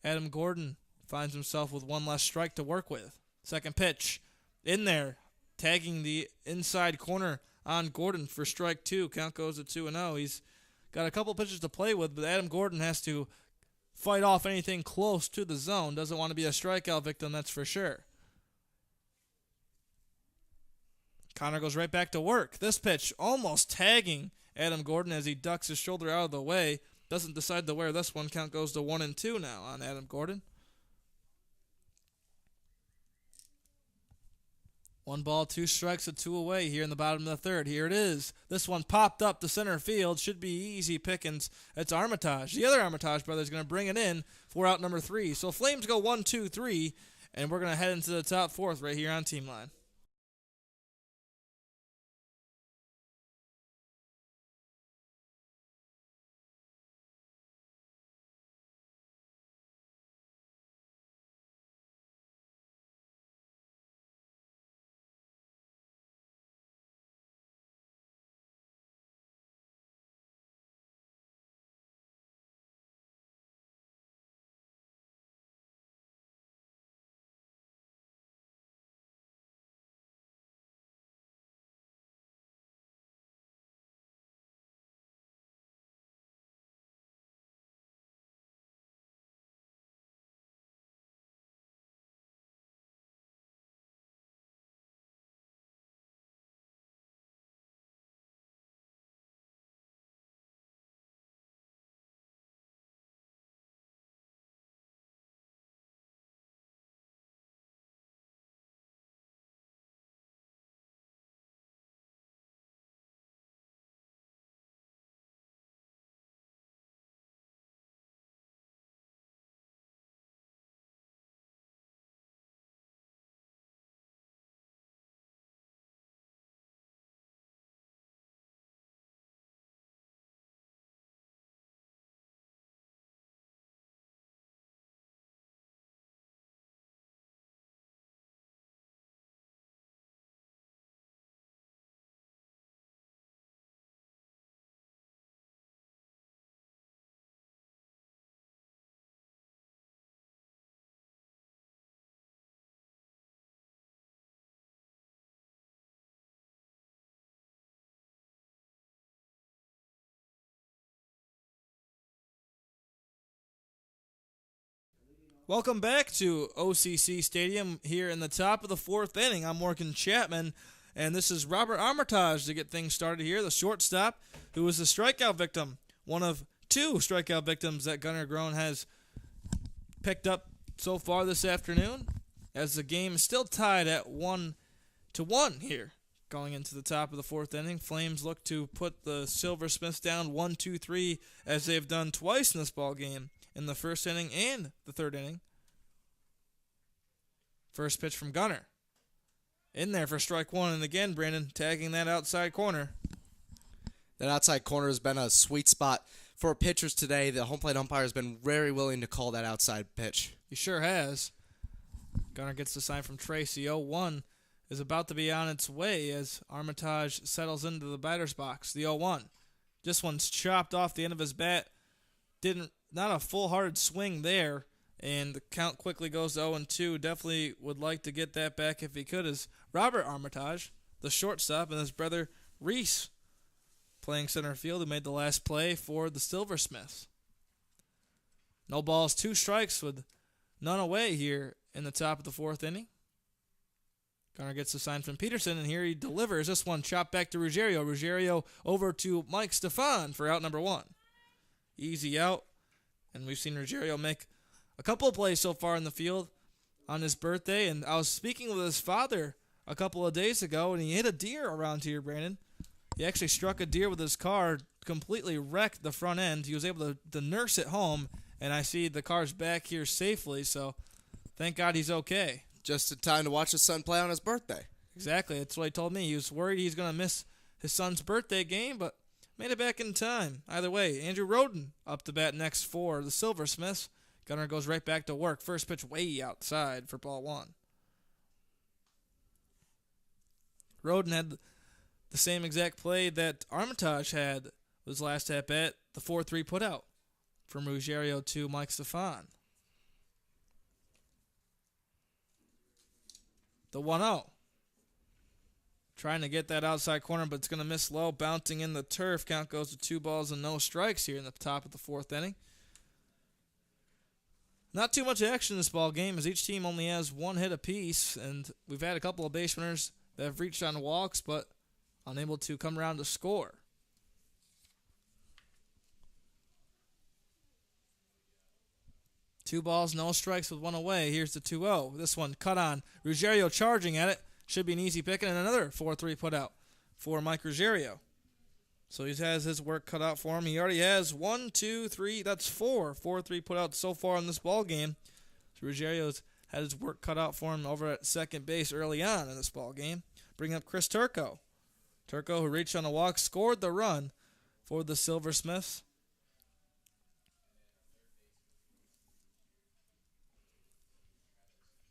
Adam Gordon finds himself with one less strike to work with. Second pitch in there, tagging the inside corner on Gordon for strike two. Count goes to 2-0. He's got a couple pitches to play with, but Adam Gordon has to fight off anything close to the zone. Doesn't want to be a strikeout victim, that's for sure. Connor goes right back to work. This pitch almost tagging Adam Gordon as he ducks his shoulder out of the way. Doesn't decide to wear this one. Count goes to 1-2 now on Adam Gordon. 1 ball, 2 strikes, and 2 away here in the bottom of the third. Here it is. This one popped up to center field. Should be easy pickings. It's Armitage. The other Armitage brother is going to bring it in for out number 3. So Flames go 1, 2, 3, and we're going to head into the top fourth right here on Team Line. Welcome back to OCC Stadium here in the top of the fourth inning. I'm Morgan Chapman, and this is Robert Armitage to get things started here, the shortstop, who was a strikeout victim, one of two strikeout victims that Gunnar Groen has picked up so far this afternoon, as the game is still tied at 1-1 here. Going into the top of the fourth inning, Flames look to put the Silversmiths down 1-2-3, as they've done twice in this ball game, in the first inning and the third inning. First pitch from Gunnar. In there for strike one, and again, Brandon tagging that outside corner. That outside corner has been a sweet spot for pitchers today. The home plate umpire has been very willing to call that outside pitch. He sure has. Gunnar gets the sign from Tracy. 0-1 is about to be on its way as Armitage settles into the batter's box. The 0-1. This one's chopped off the end of his bat. Not a full-hearted swing there, and the count quickly goes to 0-2. Definitely would like to get that back if he could, as Robert Armitage, the shortstop, and his brother Reese playing center field, who made the last play for the Silversmiths. No balls, 2 strikes with none away here in the top of the fourth inning. Gunnar gets the sign from Peterson, and here he delivers. This one chopped back to Ruggiero. Ruggiero over to Mike Stefan for out number 1. Easy out, and we've seen Ruggiero make a couple of plays so far in the field on his birthday, and I was speaking with his father a couple of days ago, and he hit a deer around here, Brandon. He actually struck a deer with his car, completely wrecked the front end. He was able to nurse it home, and I see the car's back here safely, so thank God he's okay. Just in time to watch his son play on his birthday. Exactly, that's what he told me. He was worried he's going to miss his son's birthday game, but made it back in time. Either way, Andrew Roden up to bat next for the Silversmiths. Gunnar goes right back to work. First pitch way outside for ball 1. Roden had the same exact play that Armitage had his last at bat, the 4-3 put out from Ruggiero to Mike Stefan. The 1-0. Trying to get that outside corner, but it's going to miss low, bouncing in the turf. Count goes to 2 balls and no strikes here in the top of the fourth inning. Not too much action in this ball game, as each team only has 1 hit apiece, and we've had a couple of base runners that have reached on walks, but unable to come around to score. Two balls, no strikes with 1 away. Here's the 2-0. This one cut on. Ruggiero charging at it. Should be an easy pick, and another 4-3 put out for Mike Ruggiero. So he has his work cut out for him. He already has 1, 2, 3, that's 4. 4-3 put out so far in this ball game. So Ruggiero's had his work cut out for him over at second base early on in this ball game. Bring up Chris Turco. Turco, who reached on the walk, scored the run for the Silversmiths.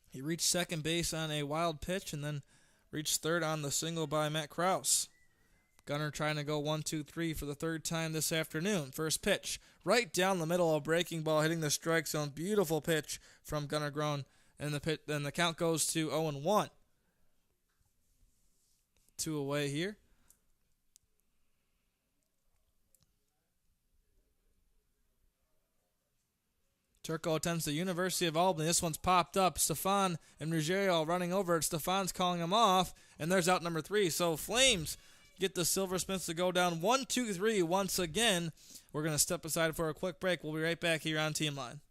He reached second base on a wild pitch and then reached third on the single by Matt Krause. Gunnar trying to go 1-2-3 for the third time this afternoon. First pitch, right down the middle, a breaking ball hitting the strike zone. Beautiful pitch from Gunnar Groen, and the count goes to 0-1. 2 away here. Turco attempts the University of Albany. This one's popped up. Stefan and Ruggiero running over it. Stefan's calling him off, and there's out number 3. So Flames get the Silversmiths to go down 1-2-3 once again. We're going to step aside for a quick break. We'll be right back here on Team Line.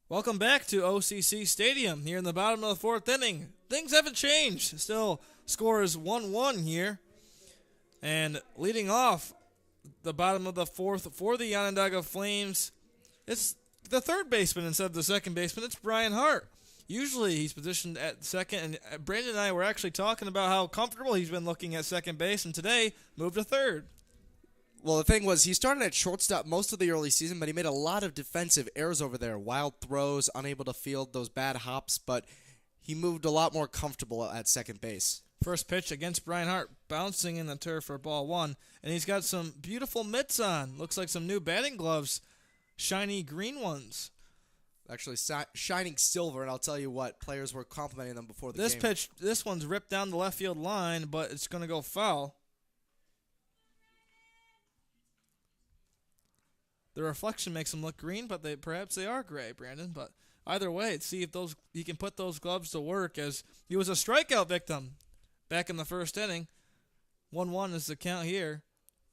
Welcome back to OCC Stadium here in the bottom of the fourth inning. Things haven't changed. Still, score is 1-1 here. And leading off the bottom of the fourth for the Onondaga Flames, it's the third baseman instead of the second baseman. It's Brian Hart. Usually he's positioned at second, and Brandon and I were actually talking about how comfortable he's been looking at second base, and today moved to third. Well, the thing was, he started at shortstop most of the early season, but he made a lot of defensive errors over there. Wild throws, unable to field those bad hops, but he moved a lot more comfortable at second base. First pitch against Brian Hart, bouncing in the turf for ball one, and he's got some beautiful mitts on. Looks like some new batting gloves, shiny green ones. Actually, shining silver, and I'll tell you what, players were complimenting them before the This game. pitch, this one's ripped down the left field line, but it's going to go foul. The reflection makes them look green, but perhaps they are gray, Brandon. But either way, let's see if he can put those gloves to work, as he was a strikeout victim back in the first inning. 1-1 is the count here,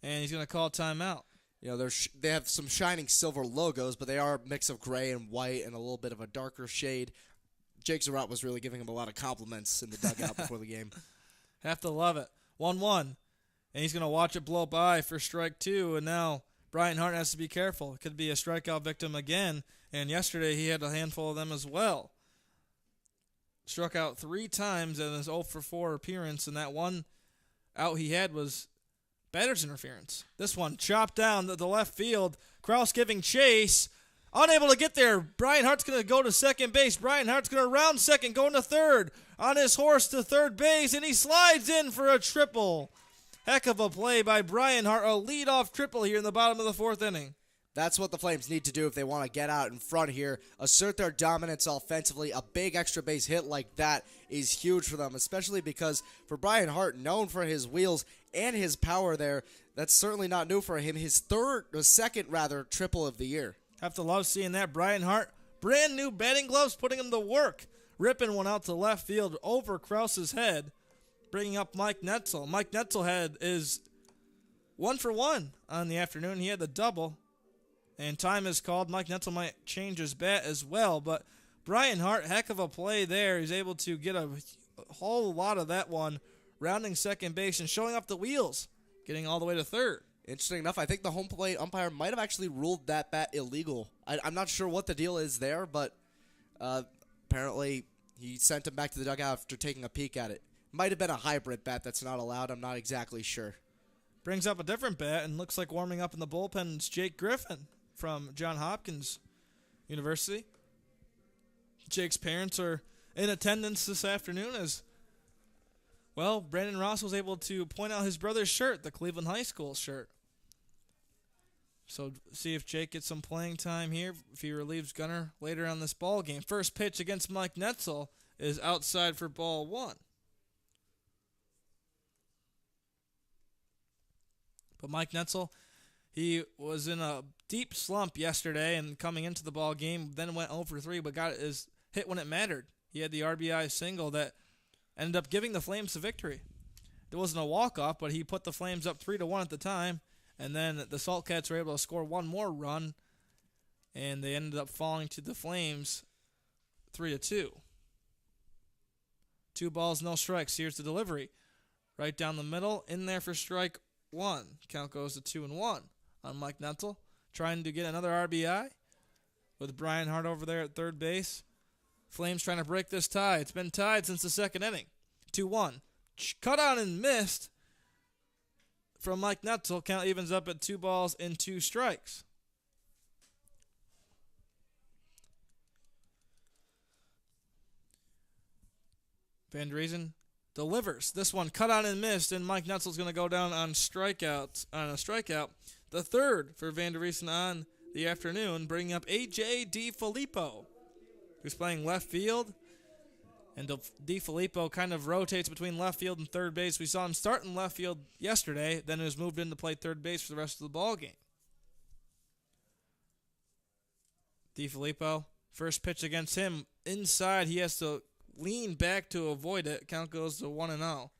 and he's going to call timeout. You know, they have some shining silver logos, but they are a mix of gray and white and a little bit of a darker shade. Jake Zarot was really giving him a lot of compliments in the dugout before the game. Have to love it. 1-1, and he's going to watch it blow by for strike two, and now Brian Hart has to be careful. It could be a strikeout victim again, and yesterday he had a handful of them as well. Struck out 3 times in his 0-for-4 appearance, and that one out he had was batter's interference. This one chopped down the left field. Kraus giving chase. Unable to get there. Brian Hart's going to go to second base. Brian Hart's going to round second, going to third. On his horse to third base, and he slides in for a triple. Heck of a play by Brian Hart. A leadoff triple here in the bottom of the fourth inning. That's what the Flames need to do if they want to get out in front here, assert their dominance offensively. A big extra base hit like that is huge for them, especially because for Brian Hart, known for his wheels and his power there, that's certainly not new for him. His second triple of the year. Have to love seeing that. Brian Hart, brand new batting gloves, putting him to work. Ripping one out to left field over Krause's head, bringing up Mike Netzel. Mike Netzel is 1-for-1 on the afternoon. He had the double. And time is called. Mike Netzel might change his bat as well. But Brian Hart, heck of a play there. He's able to get a whole lot of that one, rounding second base and showing off the wheels, getting all the way to third. Interesting enough, I think the home plate umpire might have actually ruled that bat illegal. I'm not sure what the deal is there, but apparently he sent him back to the dugout after taking a peek at it. Might have been a hybrid bat that's not allowed. I'm not exactly sure. Brings up a different bat and looks like warming up in the bullpen is Jake Griffin from Johns Hopkins University. Jake's parents are in attendance this afternoon as, well, Brandon Ross was able to point out his brother's shirt, the Cleveland High School shirt. So see if Jake gets some playing time here, if he relieves Gunner later on this ball game. First pitch against Mike Netzel is outside for ball one. But Mike Netzel, he was in a deep slump yesterday and coming into the ball game, then went 0-for-3, but got his hit when it mattered. He had the RBI single that ended up giving the Flames the victory. It wasn't a walk-off, but he put the Flames up 3-1 at the time, and then the Saltcats were able to score one more run, and they ended up falling to the Flames 3-2. 2 balls, no strikes. Here's the delivery. Right down the middle, in there for strike one. Count goes to 2-1 on Mike Netzel, trying to get another RBI with Brian Hart over there at third base. Flames trying to break this tie. It's been tied since the second inning. 2-1. Cut on and missed from Mike Netzel. Count evens up at 2 balls and 2 strikes. Van Driesen delivers. This one cut on and missed, and Mike Netzel's going to go down on a strikeout. The third for Van Driesen on the afternoon, bringing up A.J. DiFilippo, who's playing left field. And DiFilippo kind of rotates between left field and third base. We saw him start in left field yesterday, then he was moved in to play third base for the rest of the ball game. DiFilippo, first pitch against him, inside. He has to lean back to avoid it. Count goes to 1-0.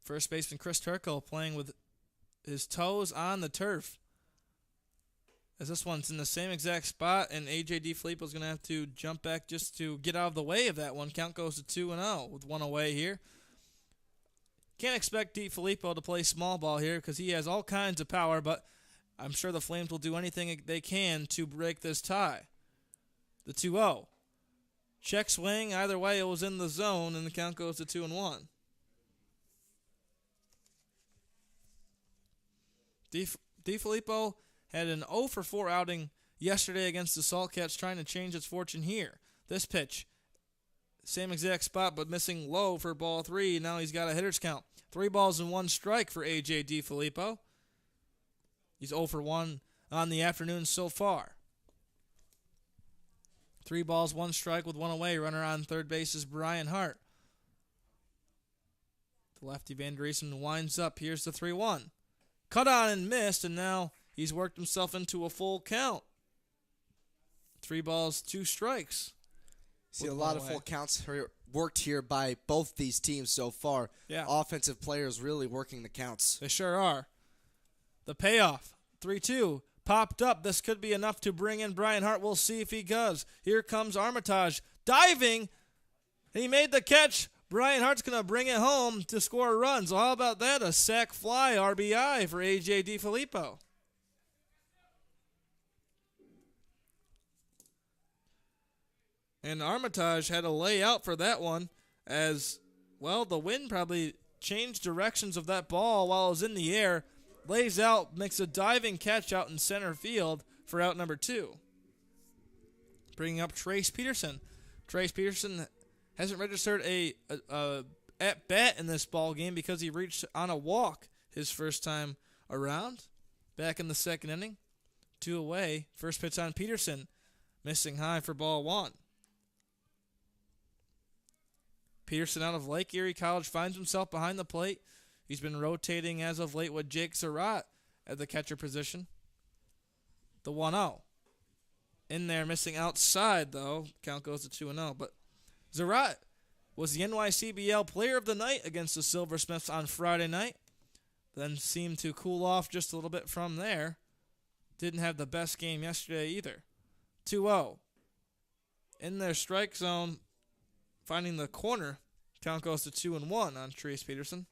First baseman Chris Turco playing with his toes on the turf. as this one's in the same exact spot, and A.J. DiFilippo's going to have to jump back just to get out of the way of that one. Count goes to 2-0 with one away here. Can't expect DiFilippo to play small ball here because he has all kinds of power, but I'm sure the Flames will do anything they can to break this tie. The 2-0. Check swing. Either way, it was in the zone, and the count goes to 2-1. DiFilippo had an 0 for 4 outing yesterday against the Saltcats, trying to change its fortune here. This pitch, same exact spot, but missing low for ball 3. Now he's got a hitter's count. 3 balls and 1 strike for A.J. DiFilippo. He's 0 for 1 on the afternoon so far. 3 balls, 1 strike with 1 away. Runner on third base is Brian Hart. The lefty Van Driesen winds up. Here's the 3-1. Cut on and missed, and now he's worked himself into a full count. 3 balls, 2 strikes. See a lot of full counts worked here by both these teams so far. Yeah. Offensive players really working the counts. They sure are. The payoff, 3-2, popped up. This could be enough to bring in Brian Hart. We'll see if he does. Here comes Armitage diving. He made the catch. Brian Hart's going to bring it home to score a run. So how about that? A sac fly RBI for A.J. DiFilippo. And Armitage had a layout for that one as, well, the wind probably changed directions of that ball while it was in the air. Lays out, makes a diving catch out in center field for out number 2. Bringing up Trace Peterson. Trace Peterson hasn't registered a at-bat in this ball game because he reached on a walk his first time around. Back in the second inning. 2 away. First pitch on Peterson. Missing high for ball 1. Peterson out of Lake Erie College finds himself behind the plate. He's been rotating as of late with Jake Surratt at the catcher position. The 1-0. In there, missing outside, though. Count goes to 2-0. But Surratt was the NYCBL Player of the Night against the Silversmiths on Friday night. Then seemed to cool off just a little bit from there. Didn't have the best game yesterday either. 2-0. In their strike zone, finding the corner. Count goes to 2-1 on Trace Peterson.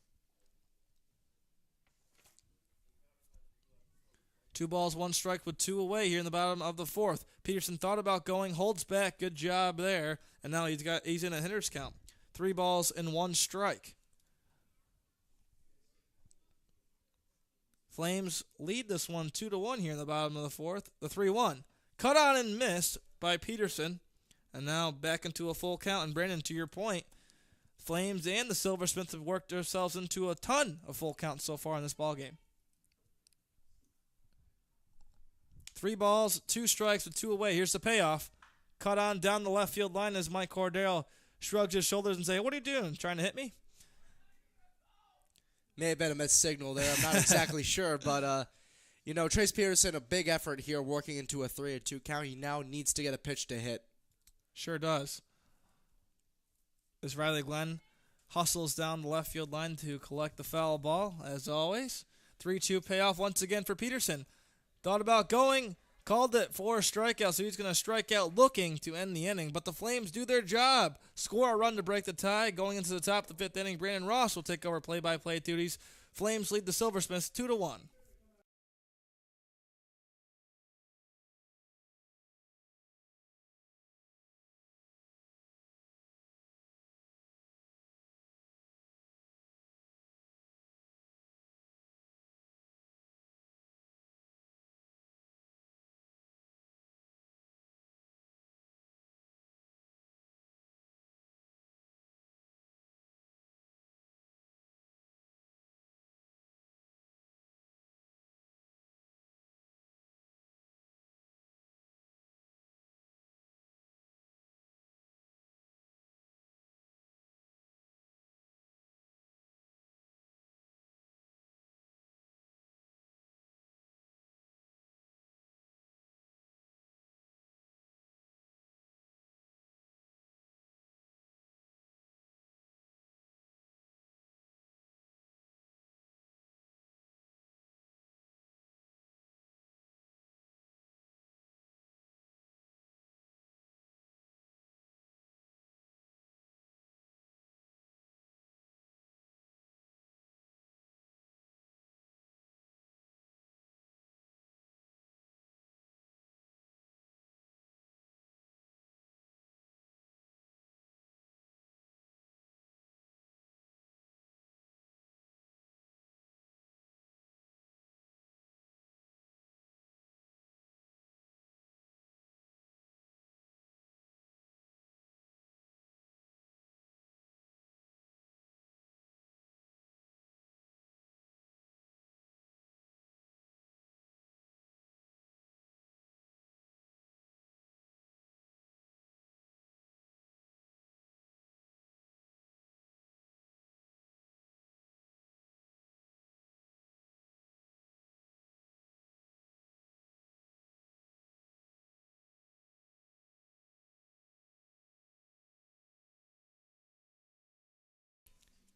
2 balls, 1 strike with 2 away here in the bottom of the 4th. Peterson thought about going, holds back, good job there, and now he's in a hitter's count. 3 balls and 1 strike. Flames lead this one 2-1 here in the bottom of the 4th. The 3-1. Cut on and missed by Peterson. And now back into a full count. And Brandon, to your point, Flames and the Silversmiths have worked themselves into a ton of full counts so far in this ballgame. 3 balls, 2 strikes with 2 away. Here's the payoff. Cut on down the left field line as Mike Cordero shrugs his shoulders and says, "What are you doing? Trying to hit me?" May have been a missed signal there. I'm not exactly sure, but Trace Peterson, a big effort here, working into a 3-2 count. He now needs to get a pitch to hit. Sure does. As Riley Glenn hustles down the left field line to collect the foul ball, as always. 3-2 payoff once again for Peterson. Thought about going, called it for a strikeout, so he's going to strike out looking to end the inning. But the Flames do their job. Score a run to break the tie. Going into the top of the 5th inning, Brandon Ross will take over play-by-play duties. Flames lead the Silversmiths 2-1.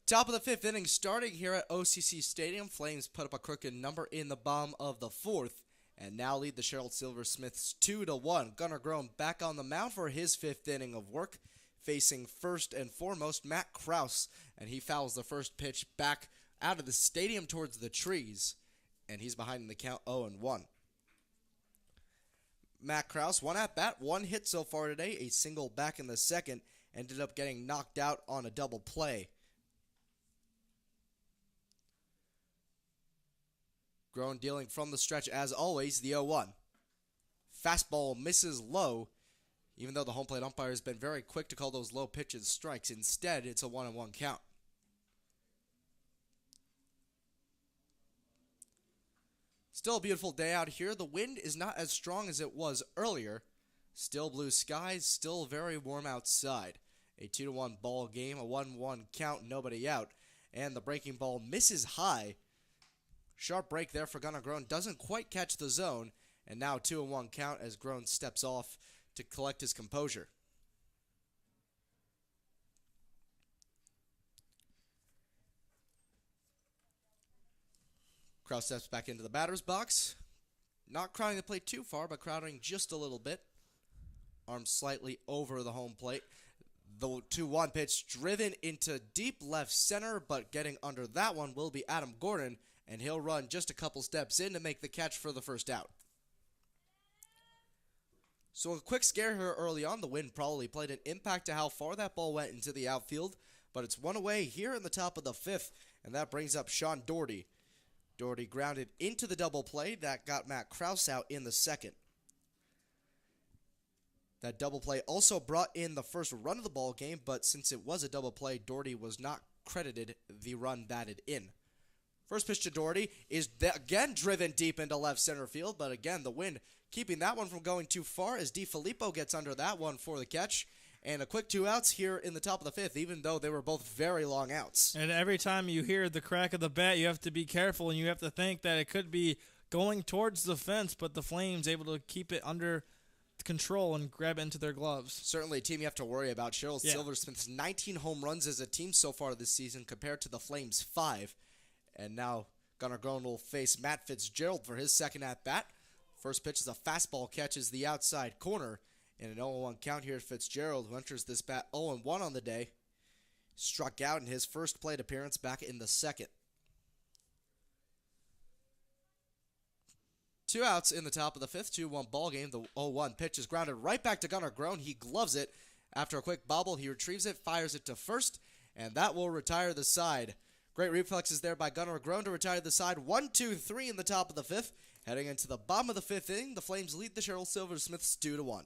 Top of the fifth inning starting here at OCC Stadium. Flames put up a crooked number in the bottom of the fourth and now lead the Sherrill Silversmiths 2-1. Gunnar Groen back on the mound for his fifth inning of work, facing first and foremost Matt Krause, and he fouls the first pitch back out of the stadium towards the trees, and he's behind in the count 0-1. Matt Krause, one at bat, one hit so far today, a single back in the second, ended up getting knocked out on a double play. Groen dealing from the stretch as always, the 0-1. Fastball misses low, even though the home plate umpire has been very quick to call those low pitches strikes. Instead, it's a 1-1 count. Still a beautiful day out here. The wind is not as strong as it was earlier. Still blue skies, still very warm outside. A 2-1 ball game, a 1-1 count, nobody out. And the breaking ball misses high. Sharp break there for Gunnar Groen. Doesn't quite catch the zone. And now 2-1 count as Groen steps off to collect his composure. Krause steps back into the batter's box. Not crowding the plate too far, but crowding just a little bit. Arms slightly over the home plate. The 2-1 pitch driven into deep left center, but getting under that one will be Adam Gordon, and he'll run just a couple steps in to make the catch for the first out. So a quick scare here early on. The wind probably played an impact to how far that ball went into the outfield, but it's one away here in the top of the fifth, and that brings up Sean Doherty. Doherty grounded into the double play. That got Matt Krause out in the second. That double play also brought in the first run of the ball game, but since it was a double play, Doherty was not credited the run batted in. First pitch to Doherty is again driven deep into left center field, but again, the wind keeping that one from going too far as DiFilippo gets under that one for the catch. And a quick 2 outs here in the top of the fifth, even though they were both very long outs. And every time you hear the crack of the bat, you have to be careful, and you have to think that it could be going towards the fence, but the Flames able to keep it under control and grab into their gloves. Certainly a team you have to worry about. Sherrill Silversmith's 19 home runs as a team so far this season compared to the Flames' 5. And now Gunnar Groen will face Matt Fitzgerald for his second at-bat. First pitch is a fastball, catches the outside corner. In an 0-1 count here, Fitzgerald, who enters this bat 0-1 on the day, struck out in his first plate appearance back in the second. 2 outs in the top of the fifth, 2-1 ball game. The 0-1 pitch is grounded right back to Gunnar Groen. He gloves it. After a quick bobble, he retrieves it, fires it to first, and that will retire the side. Great reflexes there by Gunnar Groen to retire the side. 1-2-3 in the top of the fifth. Heading into the bottom of the fifth inning, the Flames lead the Sherrill Silversmiths 2-1.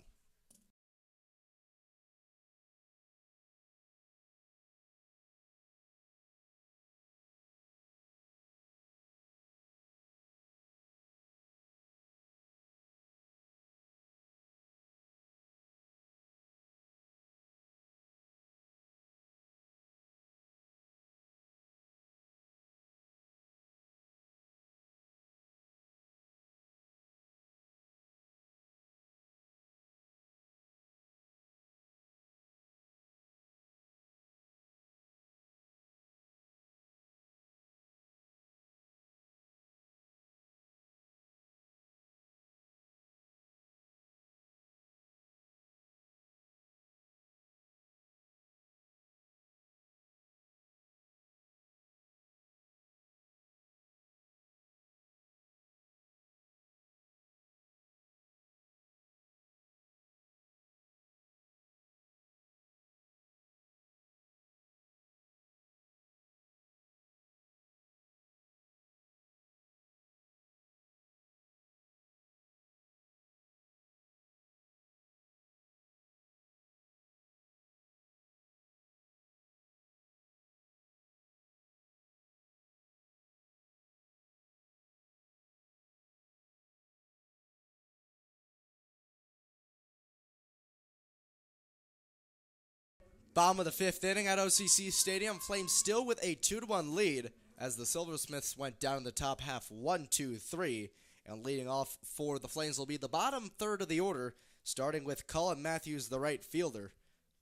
Bottom of the fifth inning at OCC Stadium. Flames still with a 2-1 lead as the Silversmiths went down in the top half 1-2-3. And leading off for the Flames will be the bottom third of the order, starting with Colin Matthews, the right fielder.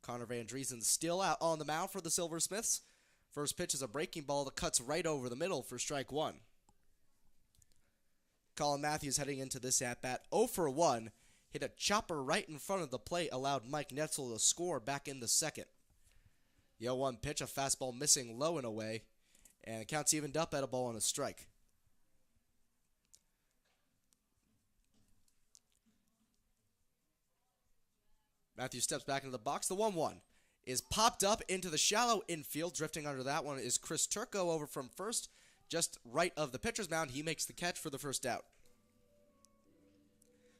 Connor Van Driesen still out on the mound for the Silversmiths. First pitch is a breaking ball that cuts right over the middle for strike one. Colin Matthews heading into this at-bat 0 for 1. Hit a chopper right in front of the plate, allowed Mike Netzel to score back in the second. The 0-1 pitch, a fastball missing low and away, and the count's evened up at a ball and a strike. Matthews steps back into the box. The 1-1 is popped up into the shallow infield. Drifting under that one is Chris Turco over from first, just right of the pitcher's mound. He makes the catch for the first out.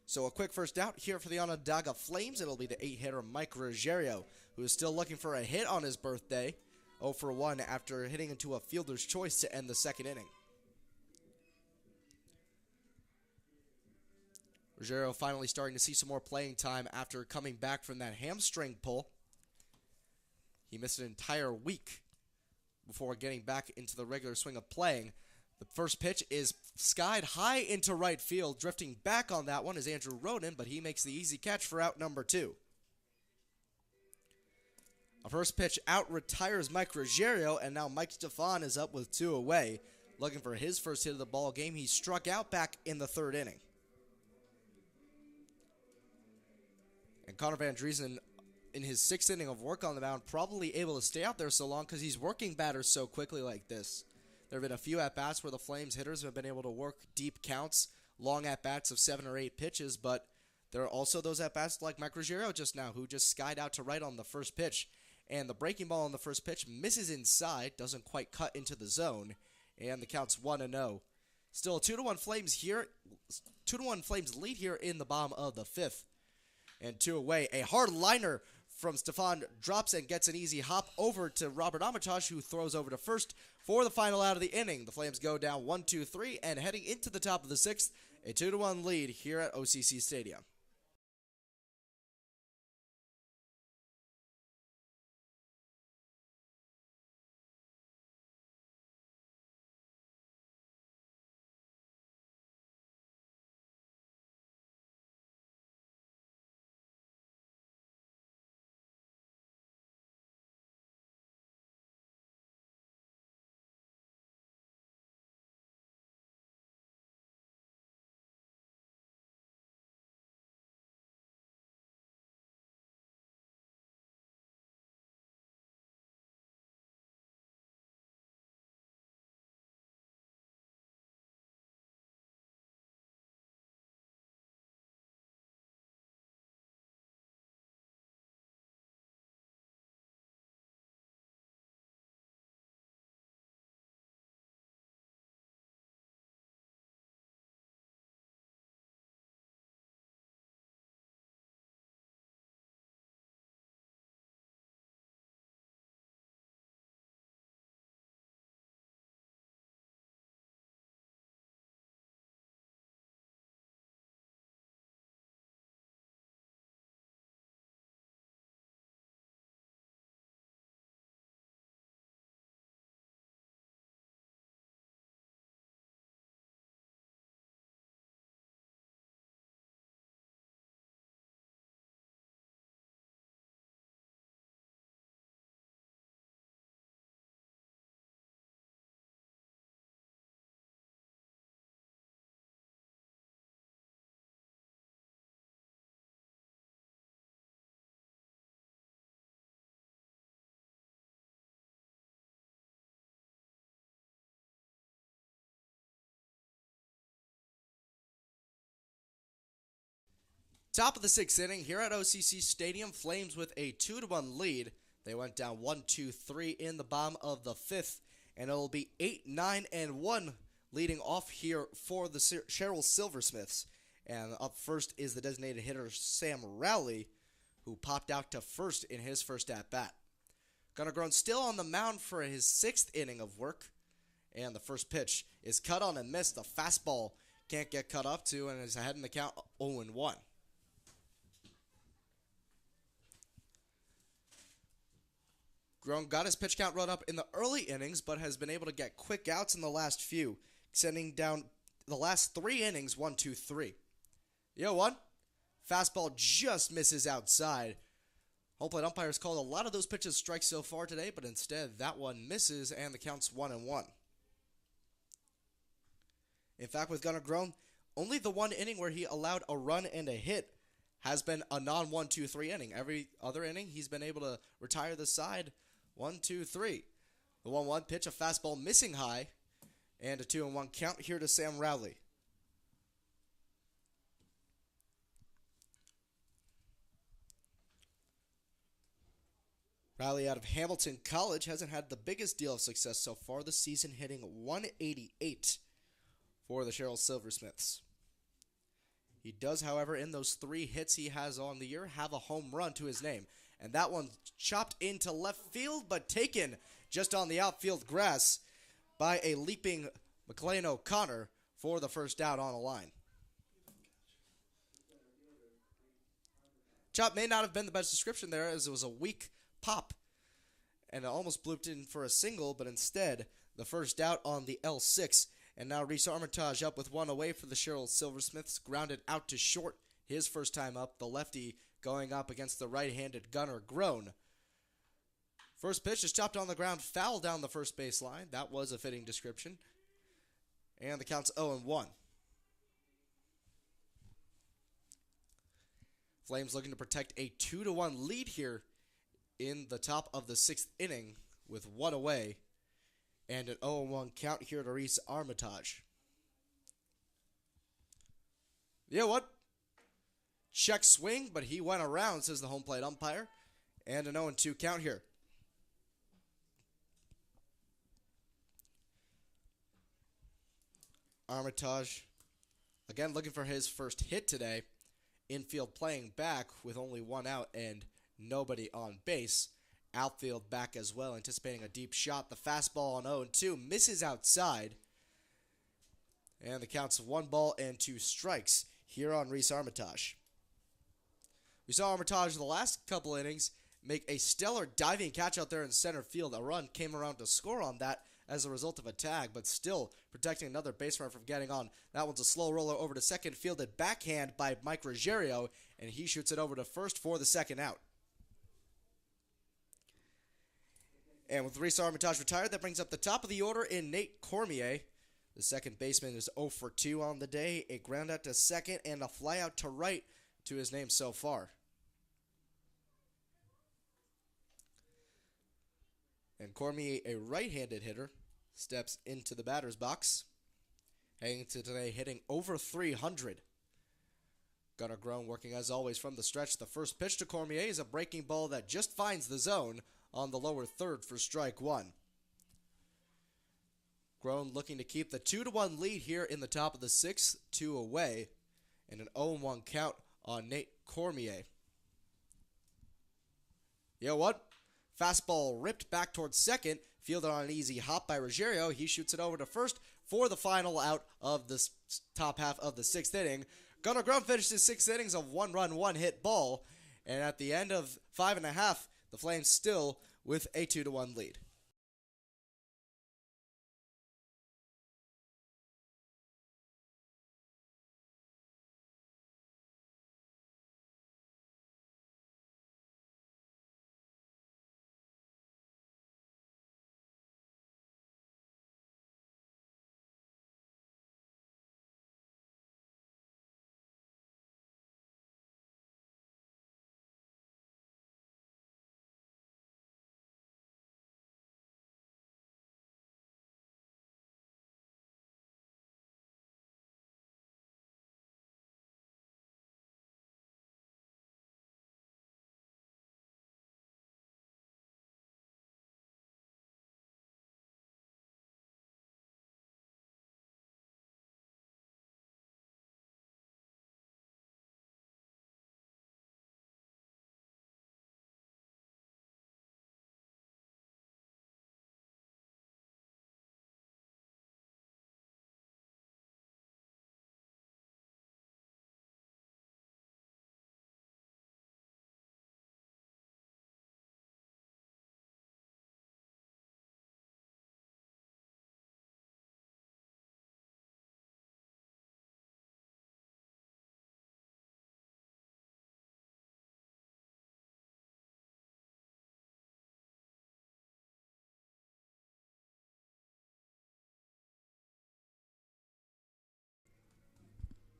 So a quick first out here for the Onondaga Flames. It'll be the 8-hitter Mike Ruggiero, who is still looking for a hit on his birthday. 0 for 1 after hitting into a fielder's choice to end the second inning. Ruggiero finally starting to see some more playing time after coming back from that hamstring pull. He missed an entire week before getting back into the regular swing of playing. The first pitch is skied high into right field. Drifting back on that one is Andrew Roden, but he makes the easy catch for out number 2. A first pitch out retires Mike Ruggiero, and now Mike Stefan is up with 2 away. Looking for his first hit of the ball game. He struck out back in the 3rd inning. And Connor Van Driesen, in his 6th inning of work on the mound, probably able to stay out there so long because he's working batters so quickly like this. There have been a few at-bats where the Flames hitters have been able to work deep counts, long at-bats of 7 or 8 pitches, but there are also those at-bats like Mike Ruggiero just now, who just skied out to right on the first pitch. And the breaking ball on the first pitch misses inside, doesn't quite cut into the zone, and the count's 1-0. Still a 2-1 Flames here, 2-1 Flames lead here in the bottom of the 5th. And 2 away, a hard liner from Stefan drops and gets an easy hop over to Robert Armitage, who throws over to first for the final out of the inning. The Flames go down 1-2-3, and heading into the top of the 6th, a 2-1 lead here at OCC Stadium. Top of the 6th inning here at OCC Stadium, Flames with a 2-1 lead. They went down 1-2-3 in the bottom of the 5th, and it'll be 8-9-1 leading off here for the Sherrill Silversmiths. And up first is the designated hitter Sam Rowley, who popped out to first in his first at-bat. Gunnar Groen still on the mound for his 6th inning of work, and the first pitch is cut on and missed. The fastball can't get cut up to and is ahead in the count 0-1. Groen got his pitch count run up in the early innings, but has been able to get quick outs in the last few, extending down the last 3 innings 1-2-3. 0-1. Fastball just misses outside. Home plate umpires called a lot of those pitches strikes so far today, but instead that one misses and the count's 1-1. In fact, with Gunnar Grown, only the one inning where he allowed a run and a hit has been a non-1-2-3 inning. Every other inning, he's been able to retire the side 1-2-3. The 1-1 pitch, a fastball missing high, and a 2-1 count here to Sam Rowley. Rowley out of Hamilton College hasn't had the biggest deal of success so far this season, hitting 188 for the Sherrill Silversmiths. He does, however, in those 3 hits he has on the year, have a home run to his name. And that one chopped into left field, but taken just on the outfield grass by a leaping McLean O'Connor for the first out on the line. Chop may not have been the best description there, as it was a weak pop, and it almost blooped in for a single, but instead, the first out on the L6. And now Reese Armitage up with one away for the Sherrill Silversmiths, grounded out to short his first time up, the lefty going up against the right-handed Gunnar Grown. First pitch is chopped on the ground, foul down the first base line. That was a fitting description. And the count's 0-1. Flames looking to protect a 2-1 lead here in the top of the 6th inning with one away. And an 0-1 count here to Reese Armitage. Yeah, what? Check swing, but he went around, says the home plate umpire. And an 0-2 count here. Armitage, again looking for his first hit today. Infield playing back with only one out and nobody on base. Outfield back as well, anticipating a deep shot. The fastball on 0-2 misses outside. And the count's 1 ball and 2 strikes here on Reese Armitage. We saw Armitage the last couple innings make a stellar diving catch out there in center field. A run came around to score on that as a result of a tag, but still protecting another base runner from getting on. That one's a slow roller over to second, fielded backhand by Mike Ruggiero, and he shoots it over to first for the second out. And with Reese Armitage retired, that brings up the top of the order in Nate Cormier. The second baseman is 0 for 2 on the day. A ground out to second and a fly out to right to his name so far. And Cormier, a right-handed hitter, steps into the batter's box. Heading to today, hitting over 300. Gunnar Grown working as always from the stretch. The first pitch to Cormier is a breaking ball that just finds the zone on the lower third for strike 1. Grown looking to keep the 2-1 lead here in the top of the 6th, 2 away, and an 0-1 count on Nate Cormier. You know what? Fastball ripped back towards second, fielded on an easy hop by Ruggiero. He shoots it over to first for the final out of the top half of the 6th inning. Gunnar Grown finished his 6 innings of 1-run, 1-hit ball, and at the end of 5.5, the Flames still with a 2-1 lead.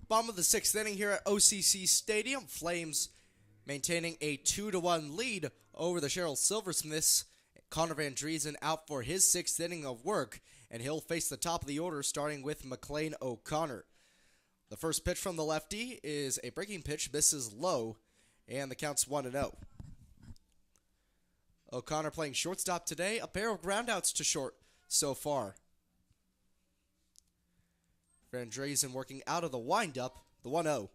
Bottom of the sixth inning here at OCC Stadium. Flames maintaining a 2-1 lead over the Sherrill Silversmiths. Connor Van Driesen out for his sixth inning of work, and he'll face the top of the order starting with McLean O'Connor. The first pitch from the lefty is a breaking pitch, misses low, and the count's 1-0. O'Connor playing shortstop today, a pair of groundouts to short so far. Van Driesen working out of the windup. The 1-0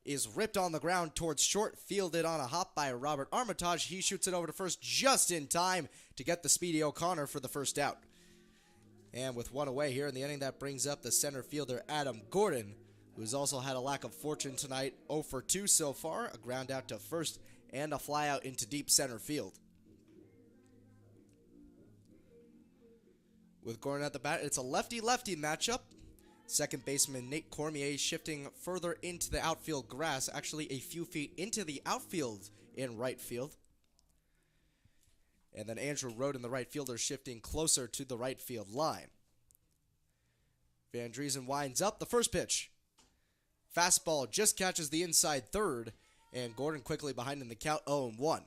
is ripped on the ground towards short, fielded on a hop by Robert Armitage. He shoots it over to first just in time to get the speedy O'Connor for the first out. And with one away here in the inning, that brings up the center fielder Adam Gordon, who's also had a lack of fortune tonight. 0 for 2 so far, a ground out to first and a fly out into deep center field. With Gordon at the bat, it's a lefty-lefty matchup. Second baseman Nate Cormier shifting further into the outfield grass, actually a few feet into the outfield in right field. And then Andrew Roden, the right fielder, shifting closer to the right field line. Van Driesen winds up the first pitch. Fastball just catches the inside third, and Gordon quickly behind in the count, 0-1.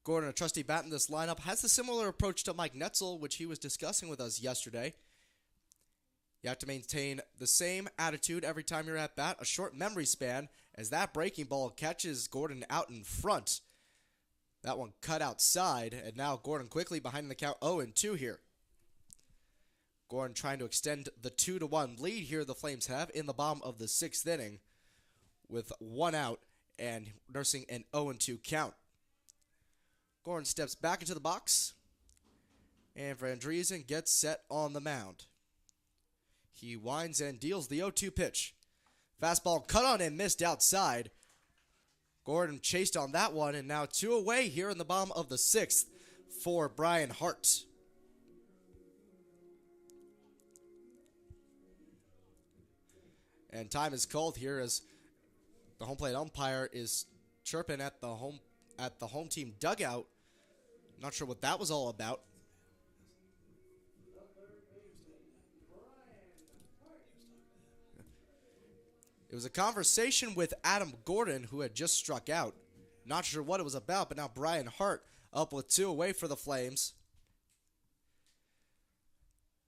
Gordon, a trusty bat in this lineup, has a similar approach to Mike Netzel, which he was discussing with us yesterday. You have to maintain the same attitude every time you're at bat, a short memory span, as that breaking ball catches Gordon out in front. That one cut outside, and now Gordon quickly behind in the count, 0-2 here. Gordon trying to extend the 2-1 lead here the Flames have in the bottom of the sixth inning with one out and nursing an 0-2 count. Gordon steps back into the box, and Van Driesen gets set on the mound. He winds and deals the 0-2 pitch. Fastball cut on and missed outside. Gordon chased on that one, and now 2 away here in the bottom of the sixth for Brian Hart. And time is called here as the home plate umpire is chirping at the home team dugout. Not sure what that was all about. It was a conversation with Adam Gordon, who had just struck out. Not sure what it was about, but now Brian Hart up with 2 away for the Flames.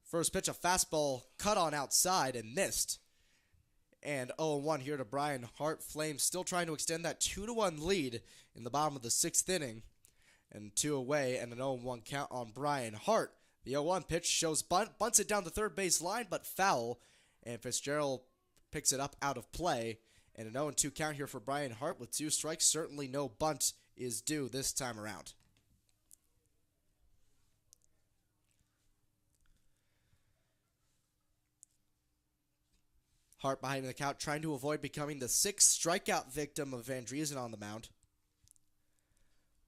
First pitch, a fastball cut on outside and missed. And 0-1 here to Brian Hart. Flames still trying to extend that 2-1 lead in the bottom of the sixth inning. And 2 away and an 0-1 count on Brian Hart. The 0-1 pitch shows bunts it down the third base line, but foul. And Fitzgerald picks it up out of play. And an 0-2 count here for Brian Hart with 2 strikes. Certainly no bunt is due this time around. Hart behind the count, trying to avoid becoming the 6th strikeout victim of Van Driesen on the mound.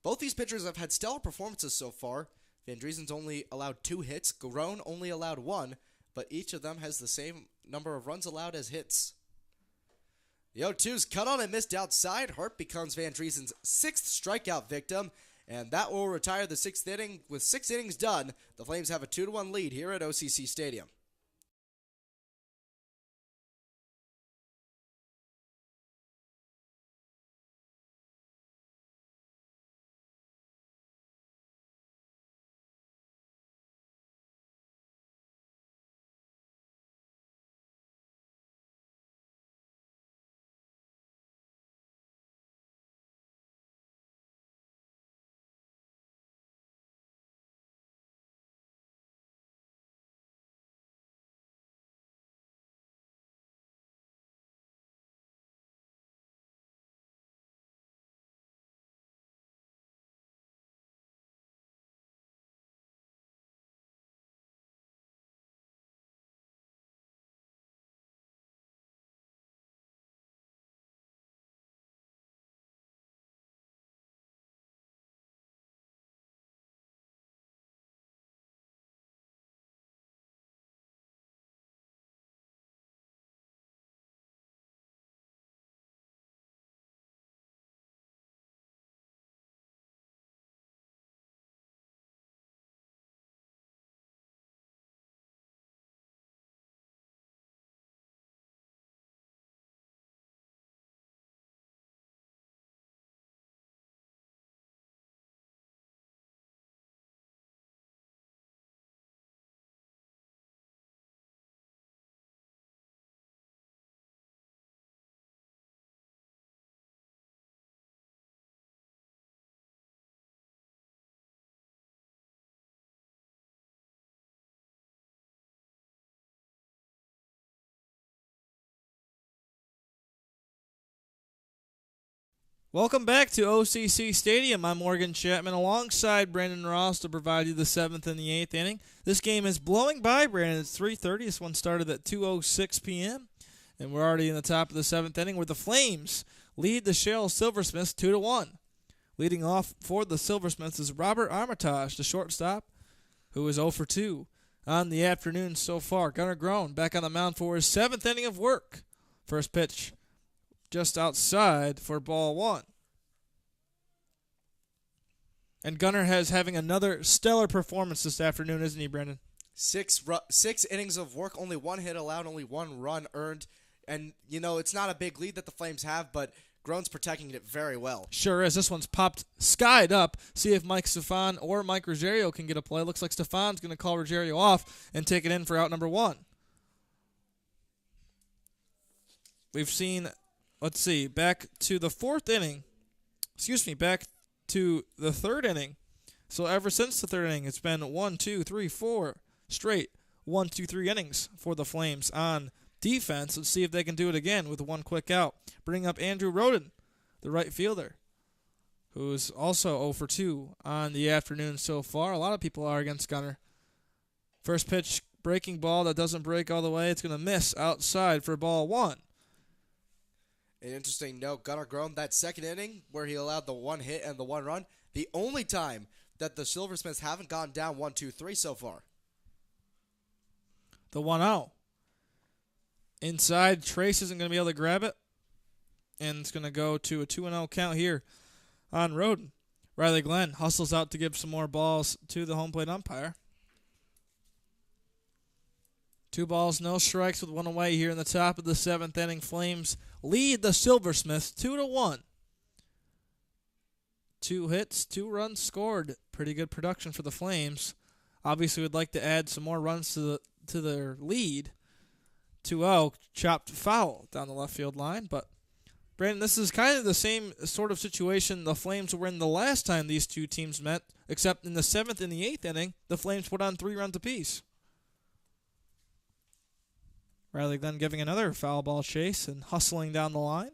Both these pitchers have had stellar performances so far. Van Driesen's only allowed 2 hits. Garone only allowed 1, but each of them has the same number of runs allowed as hits. The 0-2's cut on and missed outside. Hart becomes Van Driesen's 6th strikeout victim, and that will retire the 6th inning. With 6 innings done, the Flames have a 2-1 lead here at OCC Stadium. Welcome back to OCC Stadium. I'm Morgan Chapman alongside Brandon Ross to provide you the 7th and the 8th inning. This game is blowing by, Brandon. It's 3:30. This one started at 2:06 p.m. And we're already in the top of the 7th inning where the Flames lead the Sherrill Silversmiths 2-1. Leading off for the Silversmiths is Robert Armitage, the shortstop, who is 0 for 2 on the afternoon so far. Gunnar Groen back on the mound for his 7th inning of work. First pitch just outside for ball 1. And Gunnar has having another stellar performance this afternoon, isn't he, Brendan? Six innings of work, only 1 hit allowed, only 1 run earned. And, it's not a big lead that the Flames have, but Groen's protecting it very well. Sure is. This one's popped skied up. See if Mike Stefan or Mike Ruggiero can get a play. Looks like Stefan's going to call Ruggiero off and take it in for out number 1. We've seen, back to the 4th inning. Back to the 3rd inning. So ever since the 3rd inning, it's been 1, 2, 3, 4 straight 1, 2, 3 innings for the Flames on defense. Let's see if they can do it again with 1 quick out. Bring up Andrew Roden, the right fielder, who's also 0 for 2 on the afternoon so far. A lot of people are against Gunnar. First pitch, breaking ball that doesn't break all the way. It's going to miss outside for ball 1. An interesting note, Gunnar Groen, that 2nd inning where he allowed the 1 hit and the 1 run, the only time that the Silversmiths haven't gone down 1-2-3 so far. The 1-0. Inside, Trace isn't going to be able to grab it. And it's going to go to a 2-0 count here on Roden. Riley Glenn hustles out to give some more balls to the home plate umpire. 2 balls, no strikes with 1 away here in the top of the 7th inning. Flames lead the Silversmiths 2-1. 2 hits, 2 runs scored. Pretty good production for the Flames. Obviously, would like to add some more runs to their lead. 2-0, chopped foul down the left field line. But, Brandon, this is kind of the same sort of situation the Flames were in the last time these two teams met, except in the 7th and the 8th inning, the Flames put on 3 runs apiece. Riley Glenn giving another foul ball chase and hustling down the line.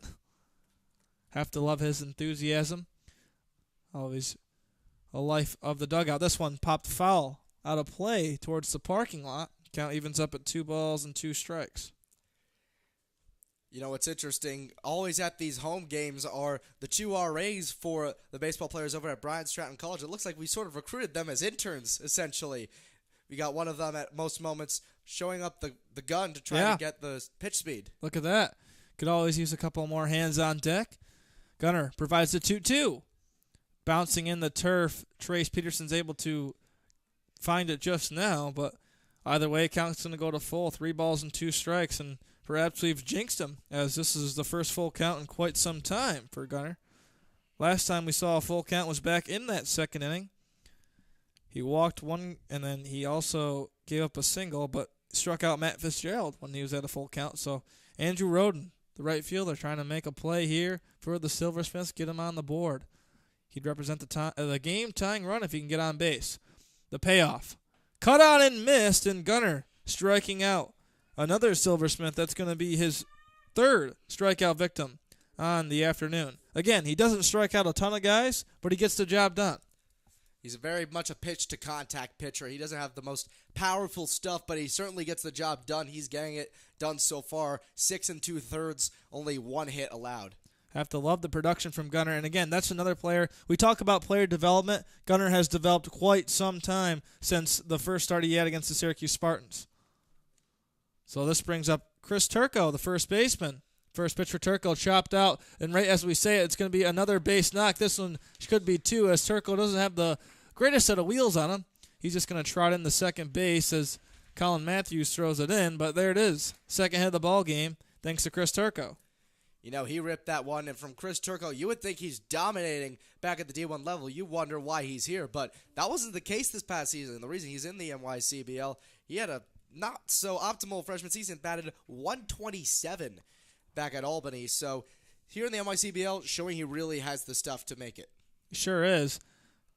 Have to love his enthusiasm. Always a life of the dugout. This one popped foul out of play towards the parking lot. Count evens up at 2 balls and 2 strikes. What's interesting, always at these home games are the 2 RAs for the baseball players over at Bryant Stratton College. It looks like we sort of recruited them as interns, essentially. We got one of them at most moments showing up the gun to try to get the pitch speed. Look at that. Could always use a couple more hands on deck. Gunnar provides the 2-2. Bouncing in the turf, Trace Peterson's able to find it just now, but either way, count's going to go to full. 3 balls and 2 strikes, and perhaps we've jinxed him, as this is the first full count in quite some time for Gunnar. Last time we saw a full count was back in that 2nd inning. He walked 1, and then he also gave up a single, but struck out Matt Fitzgerald when he was at a full count. So Andrew Roden, the right fielder, trying to make a play here for the Silversmiths, get him on the board. He'd represent the game-tying run if he can get on base. The payoff. Cut out and missed, and Gunnar striking out another Silversmith. That's going to be his 3rd strikeout victim on the afternoon. Again, he doesn't strike out a ton of guys, but he gets the job done. He's very much a pitch-to-contact pitcher. He doesn't have the most powerful stuff, but he certainly gets the job done. He's getting it done so far. 6 2/3, only 1 hit allowed. Have to love the production from Gunnar. And again, that's another player. We talk about player development. Gunnar has developed quite some time since the first start he had against the Syracuse Spartans. So this brings up Chris Turco, the first baseman. First pitch for Turco, chopped out. And right as we say it, it's going to be another base knock. This one could be 2, as Turco doesn't have the greatest set of wheels on him. He's just going to trot in the second base as Colin Matthews throws it in. But there it is. Second hit of the ball game, thanks to Chris Turco. He ripped that one, and from Chris Turco, you would think he's dominating back at the D1 level. You wonder why he's here, but that wasn't the case this past season. The reason he's in the NYCBL, he had a not-so-optimal freshman season, batted 127 back at Albany. So here in the NYCBL, showing he really has the stuff to make it. Sure is.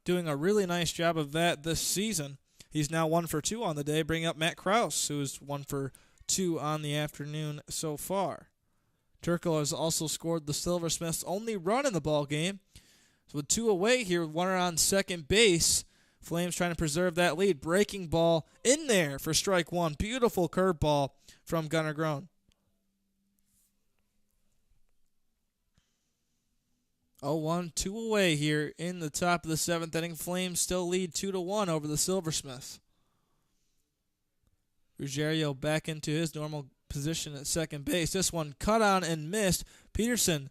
Doing a really nice job of that this season. He's now 1 for 2 on the day, bringing up Matt Krause, who is 1 for 2 on the afternoon so far. Turco has also scored the Silversmiths' only run in the ball game. So with 2 away here, with runner on second base, Flames trying to preserve that lead. Breaking ball in there for strike 1. Beautiful curveball from Gunnar Groen. 0-1, 2 away here in the top of the 7th inning. Flames still lead 2-1 over the Silversmiths. Ruggiero back into his normal position at second base. This one cut on and missed. Peterson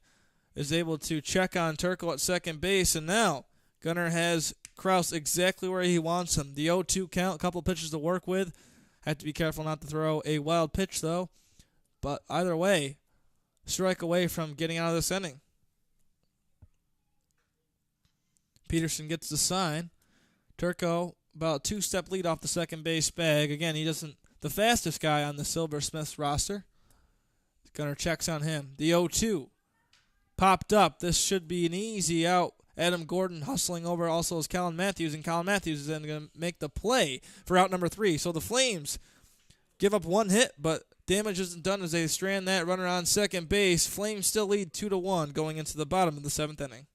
is able to check on Turco at second base, and now Gunnar has Kraus exactly where he wants him. The 0-2 count, a couple pitches to work with. Have to be careful not to throw a wild pitch, though. But either way, strike away from getting out of this inning. Peterson gets the sign. Turco about a 2-step lead off the second base bag. Again, he doesn't the fastest guy on the Silversmiths roster. Gunnar checks on him. The 0-2 popped up. This should be an easy out. Adam Gordon hustling over also is Colin Matthews, and Colin Matthews is then going to make the play for out number 3. So the Flames give up 1 hit, but damage isn't done as they strand that runner on second base. Flames still lead 2-1 going into the bottom of the 7th inning.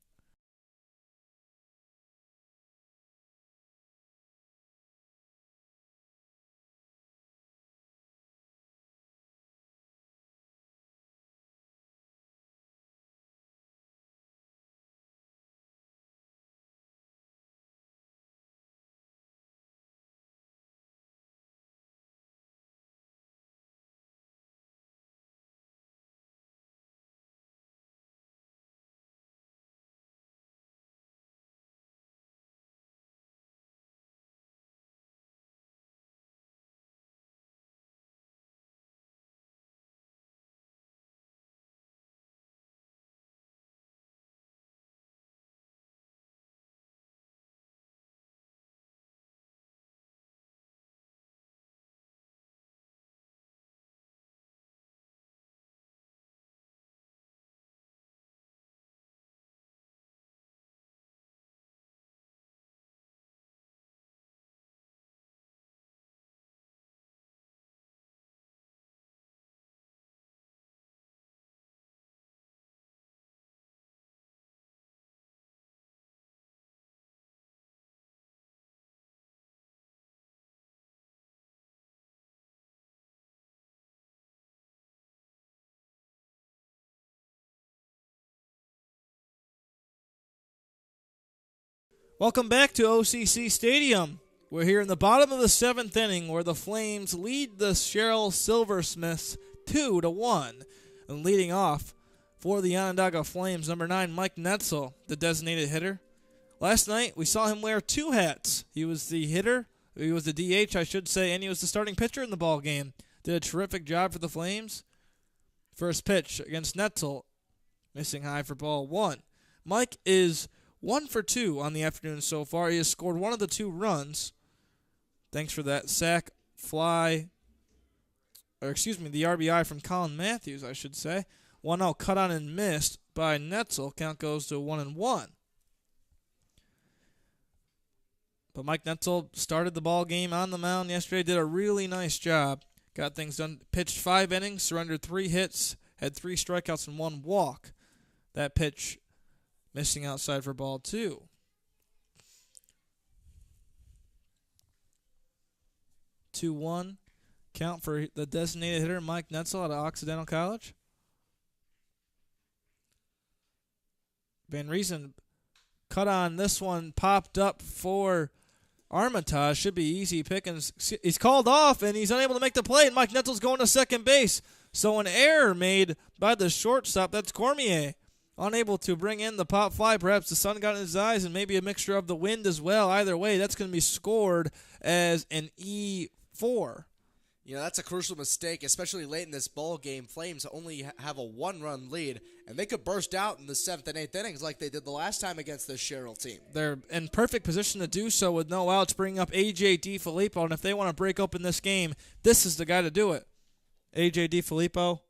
Welcome back to OCC Stadium. We're here in the bottom of the 7th inning where the Flames lead the Sherrill Silversmiths 2-1. And leading off for the Onondaga Flames, number 9, Mike Netzel, the designated hitter. Last night, we saw him wear 2 hats. He was the hitter, he was the DH, I should say, and he was the starting pitcher in the ball game. Did a terrific job for the Flames. First pitch against Netzel, missing high for ball 1. Mike is 1 for 2 on the afternoon so far. He has scored 1 of the 2 runs. Thanks for that sack, fly, the RBI from Colin Matthews, I should say. 1-0 cut on and missed by Netzel. Count goes to 1-1. But Mike Netzel started the ball game on the mound yesterday, did a really nice job. Got things done, pitched 5 innings, surrendered 3 hits, had 3 strikeouts and 1 walk. That pitch missing outside for ball 2. Two-one count for the designated hitter Mike Netzel out of Occidental College. Van Riesen cut on this one, popped up for Armitage. Should be easy pickings. He's called off, and he's unable to make the play, and Mike Netzel's going to second base. So an error made by the shortstop. That's Cormier. Unable to bring in the pop fly. Perhaps the sun got in his eyes and maybe a mixture of the wind as well. Either way, that's going to be scored as an E4. You know, that's a crucial mistake, especially late in this ball game. Flames only have a 1-run lead, and they could burst out in the 7th and 8th innings like they did the last time against this Sherrill team. They're in perfect position to do so with no outs, bringing up A.J. DiFilippo, and if they want to break open this game, this is the guy to do it. A.J. DiFilippo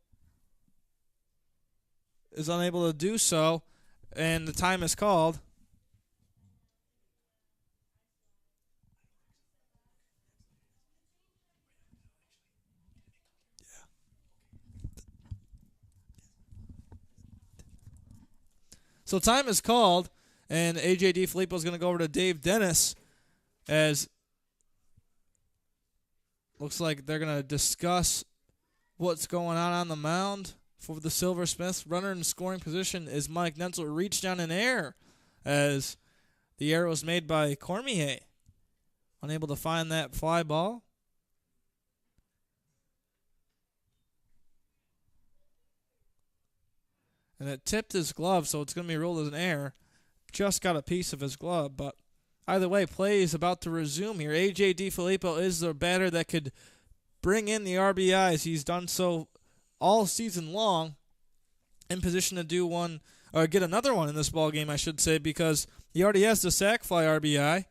is unable to do so, and the time is called. So time is called, and A.J. DiFilippo is going to go over to Dave Dennis as looks like they're going to discuss what's going on the mound for the Silversmiths. Runner in scoring position is Mike Netzel. Reached down in air as the error was made by Cormier. Unable to find that fly ball. And it tipped his glove, so it's going to be ruled as an error. Just got a piece of his glove, but either way, play is about to resume here. A.J. DiFilippo is the batter that could bring in the RBIs. He's done so all season long, in position to do one, or get another one in this ball game, I should say, because he already has the sac fly RBI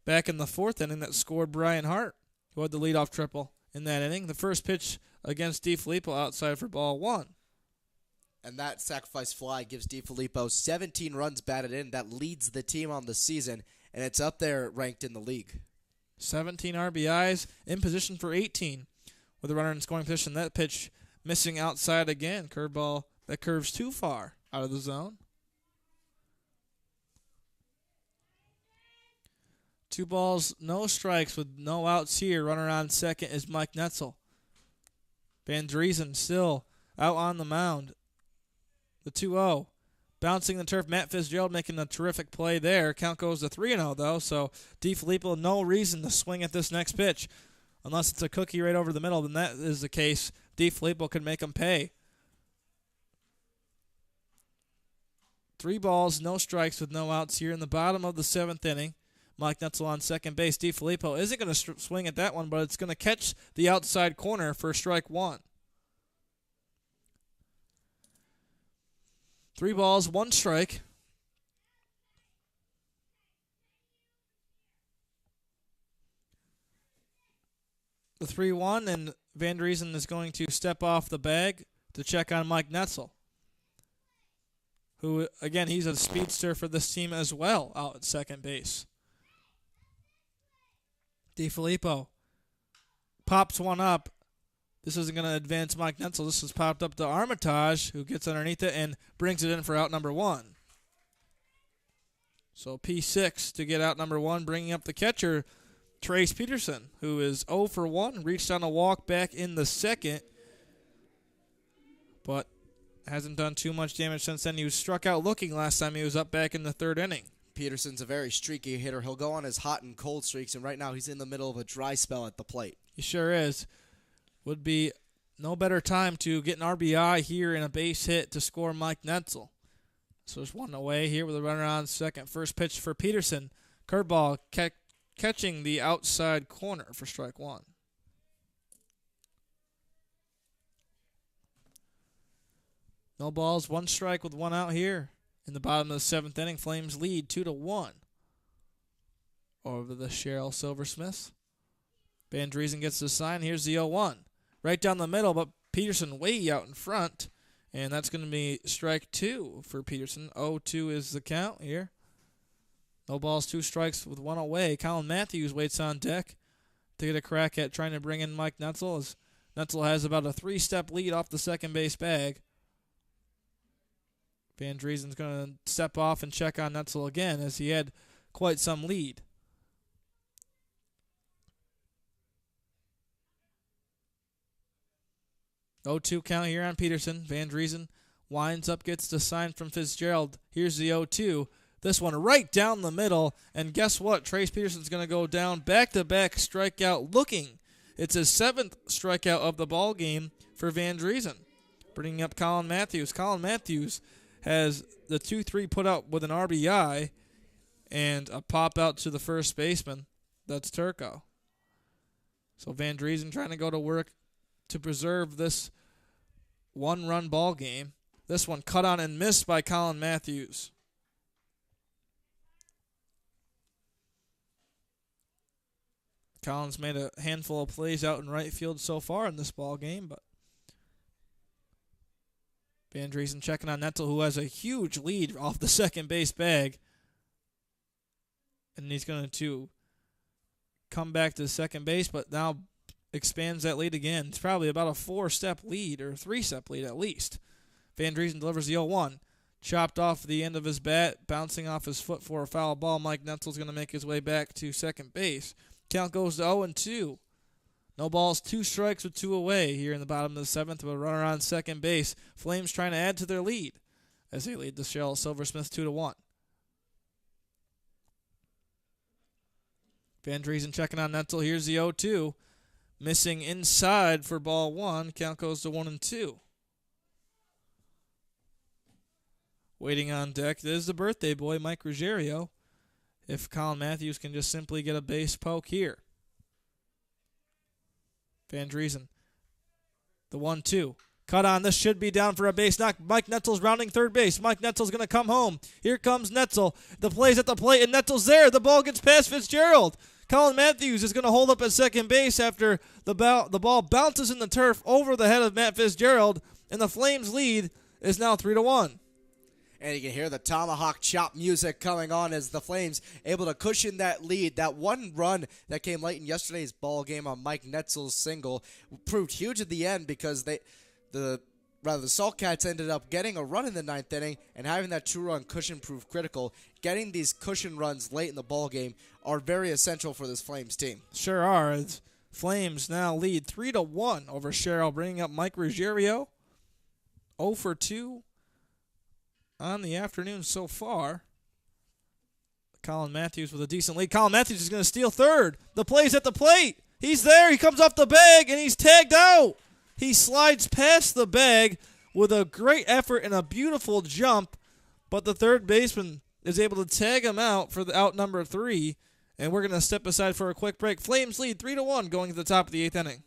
back in the 4th inning that scored Brian Hart, who had the leadoff triple in that inning. The first pitch against DiFilippo outside for ball 1. And that sacrifice fly gives DiFilippo 17 runs batted in. That leads the team on the season, and it's up there ranked in the league. 17 RBIs, in position for 18 with a runner in scoring position. That pitch missing outside again. Curveball that curves too far out of the zone. 2 balls, no strikes with no outs here. Runner on second is Mike Netzel. Van Driesen still out on the mound. The 2-0. Bouncing the turf, Matt Fitzgerald making a terrific play there. Count goes to 3-0, though, so DiFilippo, no reason to swing at this next pitch. Unless it's a cookie right over the middle, then that is the case. DiFilippo could make him pay. 3 balls, no strikes with no outs here in the bottom of the 7th inning. Mike Netzel on second base. DiFilippo isn't going to swing at that one, but it's going to catch the outside corner for strike 1. 3 balls, 1 strike. The 3-1, and Van Driesen is going to step off the bag to check on Mike Netzel, who, again, he's a speedster for this team as well out at second base. DiFilippo pops one up. This isn't going to advance Mike Netzel. This has popped up to Armitage, who gets underneath it and brings it in for out number 1. So P6 to get out number 1, bringing up the catcher, Trace Peterson, who is 0 for 1, reached on a walk back in the 2nd, but hasn't done too much damage since then. He was struck out looking last time he was up back in the 3rd inning. Peterson's a very streaky hitter. He'll go on his hot and cold streaks, and right now he's in the middle of a dry spell at the plate. He sure is. Would be no better time to get an RBI here in a base hit to score Mike Netzel. So there's 1 away here with a runner on second. First pitch for Peterson. Curveball catching the outside corner for strike 1. No balls, 1 strike with 1 out here. In the bottom of the 7th inning, Flames lead 2-1 over the Sherrill Silversmiths. Van Driesen gets the sign. Here's the 0-1. Right down the middle, but Peterson way out in front. And that's going to be strike 2 for Peterson. 0-2 is the count here. No balls, 2 strikes with 1 away. Colin Matthews waits on deck to get a crack at trying to bring in Mike Netzel, as Netzel has about a 3-step lead off the second base bag. Van Driesen's going to step off and check on Netzel again, as he had quite some lead. Oh, 2 count here on Peterson. Van Driesen winds up, gets the sign from Fitzgerald. Here's the 0-2. This one right down the middle. And guess what? Trace Peterson's going to go down back-to-back strikeout looking. It's his 7th strikeout of the ball game for Van Driesen. Bringing up Colin Matthews. Colin Matthews has the 2-3 put out with an RBI and a pop out to the first baseman. That's Turco. So Van Driesen trying to go to work to preserve this 1-run ball game. This one cut on and missed by Colin Matthews. Colin's made a handful of plays out in right field so far in this ball game, but Van Driesen checking on Netzel, who has a huge lead off the second base bag. And he's going to come back to second base, but now expands that lead again. It's probably about a 4-step lead or 3-step lead at least. Van Driesen delivers the 0-1. chopped off the end of his bat, bouncing off his foot for a foul ball. Mike Netzel's going to make his way back to second base. Count goes to 0-2. No balls, 2 strikes with 2 away here in the bottom of the 7th with a runner on second base. Flames trying to add to their lead as they lead the Sherrill Silversmith 2-1. Van Driesen checking on Netzel. Here's the 0-2. Missing inside for ball 1. Count goes to 1-2. Waiting on deck, there's the birthday boy, Mike Ruggiero. If Colin Matthews can just simply get a base poke here. Van Driesen. The 1-2. Cut on. This should be down for a base knock. Mike Netzel's rounding third base. Mike Netzel's going to come home. Here comes Netzel. The play's at the plate, and Netzel's there. The ball gets past Fitzgerald. Colin Matthews is going to hold up at second base after the ball bounces in the turf over the head of Matt Fitzgerald, and the Flames' lead is now 3-1. And you can hear the tomahawk chop music coming on as the Flames able to cushion that lead. That one run that came late in yesterday's ball game on Mike Netzel's single proved huge at the end because the Saltcats ended up getting a run in the 9th inning, and having that 2-run cushion proved critical. Getting these cushion runs late in the ball game are very essential for this Flames team. Sure are. It's Flames now lead 3-1 over Sherrill, bringing up Mike Ruggiero. 0-2 on the afternoon so far. Colin Matthews with a decent lead. Colin Matthews is going to steal third. The play's at the plate. He's there. He comes off the bag, and he's tagged out. He slides past the bag with a great effort and a beautiful jump, but the third baseman is able to tag him out for the out number 3, and we're going to step aside for a quick break. Flames lead 3-1 going to the top of the 8th inning.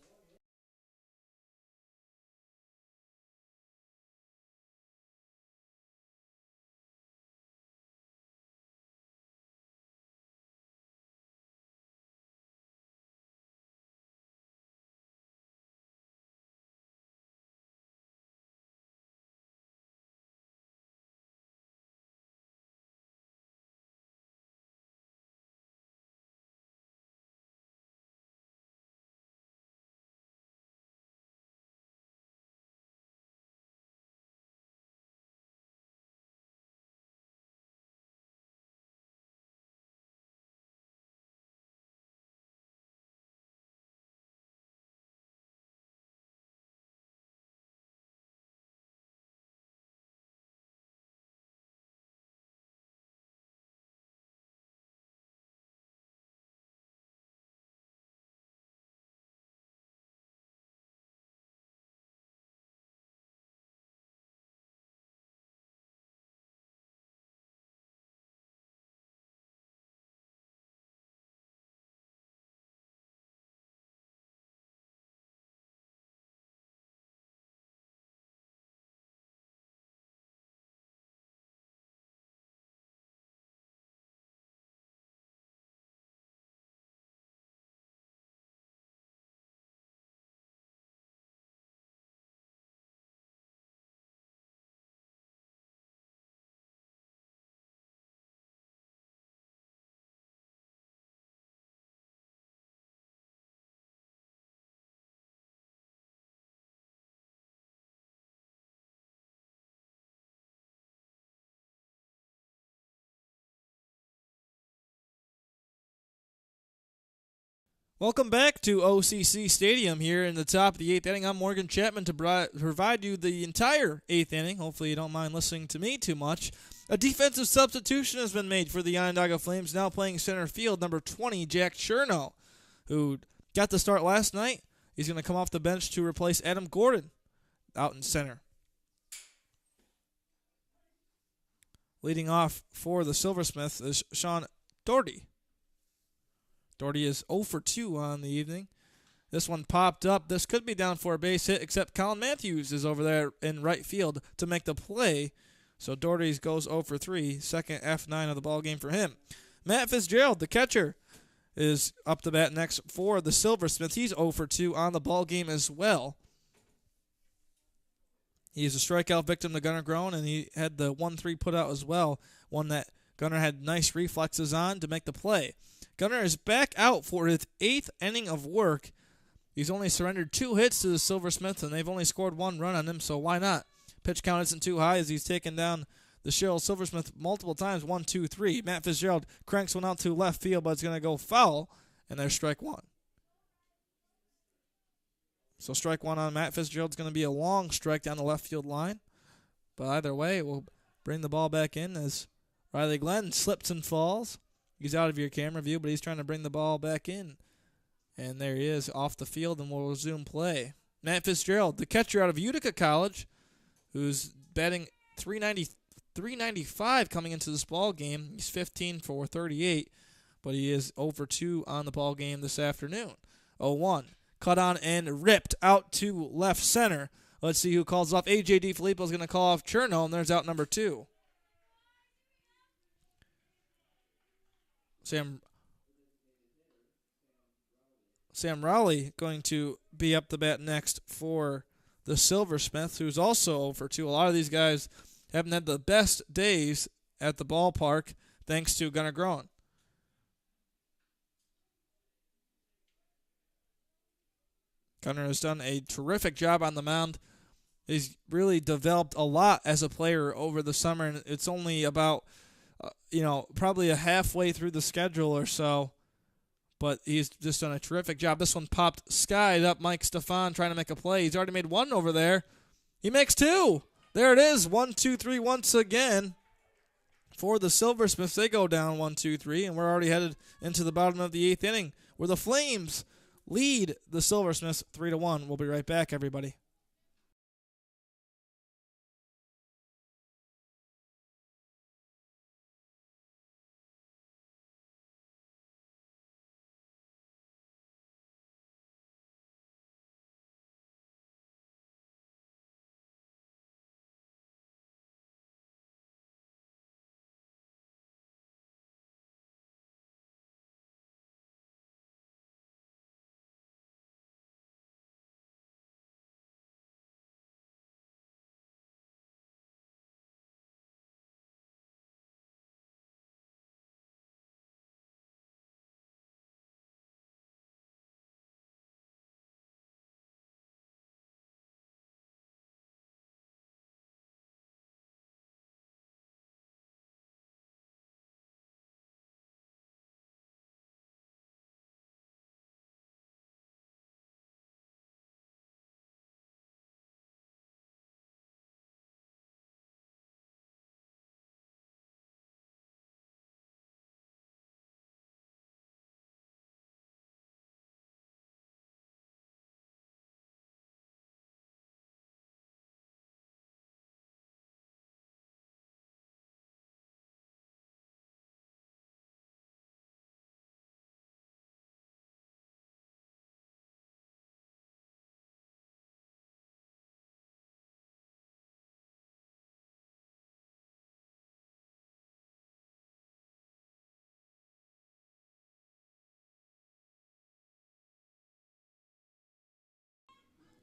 Welcome back to OCC Stadium here in the top of the 8th inning. I'm Morgan Chapman to provide you the entire 8th inning. Hopefully you don't mind listening to me too much. A defensive substitution has been made for the Onondaga Flames, now playing center field, number 20, Jack Chernow, who got the start last night. He's going to come off the bench to replace Adam Gordon out in center. Leading off for the Silversmiths is Sean Doherty. Doherty is 0-2 on the evening. This one popped up. This could be down for a base hit, except Colin Matthews is over there in right field to make the play. So Doherty goes 0-3, second F9 of the ball game for him. Matt Fitzgerald, the catcher, is up to bat next for the Silversmiths. He's 0-2 on the ball game as well. He's a strikeout victim to Gunnar Groen, and he had the 1-3 put out as well, one that Gunnar had nice reflexes on to make the play. Gunnar is back out for his 8th inning of work. He's only surrendered 2 hits to the Silversmiths, and they've only scored 1 run on him, so why not? Pitch count isn't too high as he's taken down the Sherrill Silversmith multiple times. 1, 2, 3. Matt Fitzgerald cranks one out to left field, but it's going to go foul, and there's strike one. So strike one on Matt Fitzgerald is going to be a long strike down the left field line. But either way, we'll bring the ball back in as Riley Glenn slips and falls. He's out of your camera view, but he's trying to bring the ball back in. And there he is off the field, and we'll resume play. Matt Fitzgerald, the catcher out of Utica College, who's batting 395 coming into this ball game. He's 15 for 38, but he is 0 for 2 on the ball game this afternoon. 0-1. Cut on and ripped out to left center. Let's see who calls off. A.J. DiFilippo is going to call off Cherno, and there's out number 2. Sam Rowley going to be up the bat next for the Silversmiths, who's also 0 for 2. A lot of these guys haven't had the best days at the ballpark thanks to Gunnar Groen. Gunnar has done a terrific job on the mound. He's really developed a lot as a player over the summer, and it's only about, probably a halfway through the schedule or so. But he's just done a terrific job. This one popped skied up. Mike Stefan trying to make a play. He's already made one over there. He makes two. There it is. 1, 2, 3 once again. For the Silversmiths, they go down 1, 2, 3, and we're already headed into the bottom of the 8th inning where the Flames lead the Silversmiths 3-1. We'll be right back, everybody.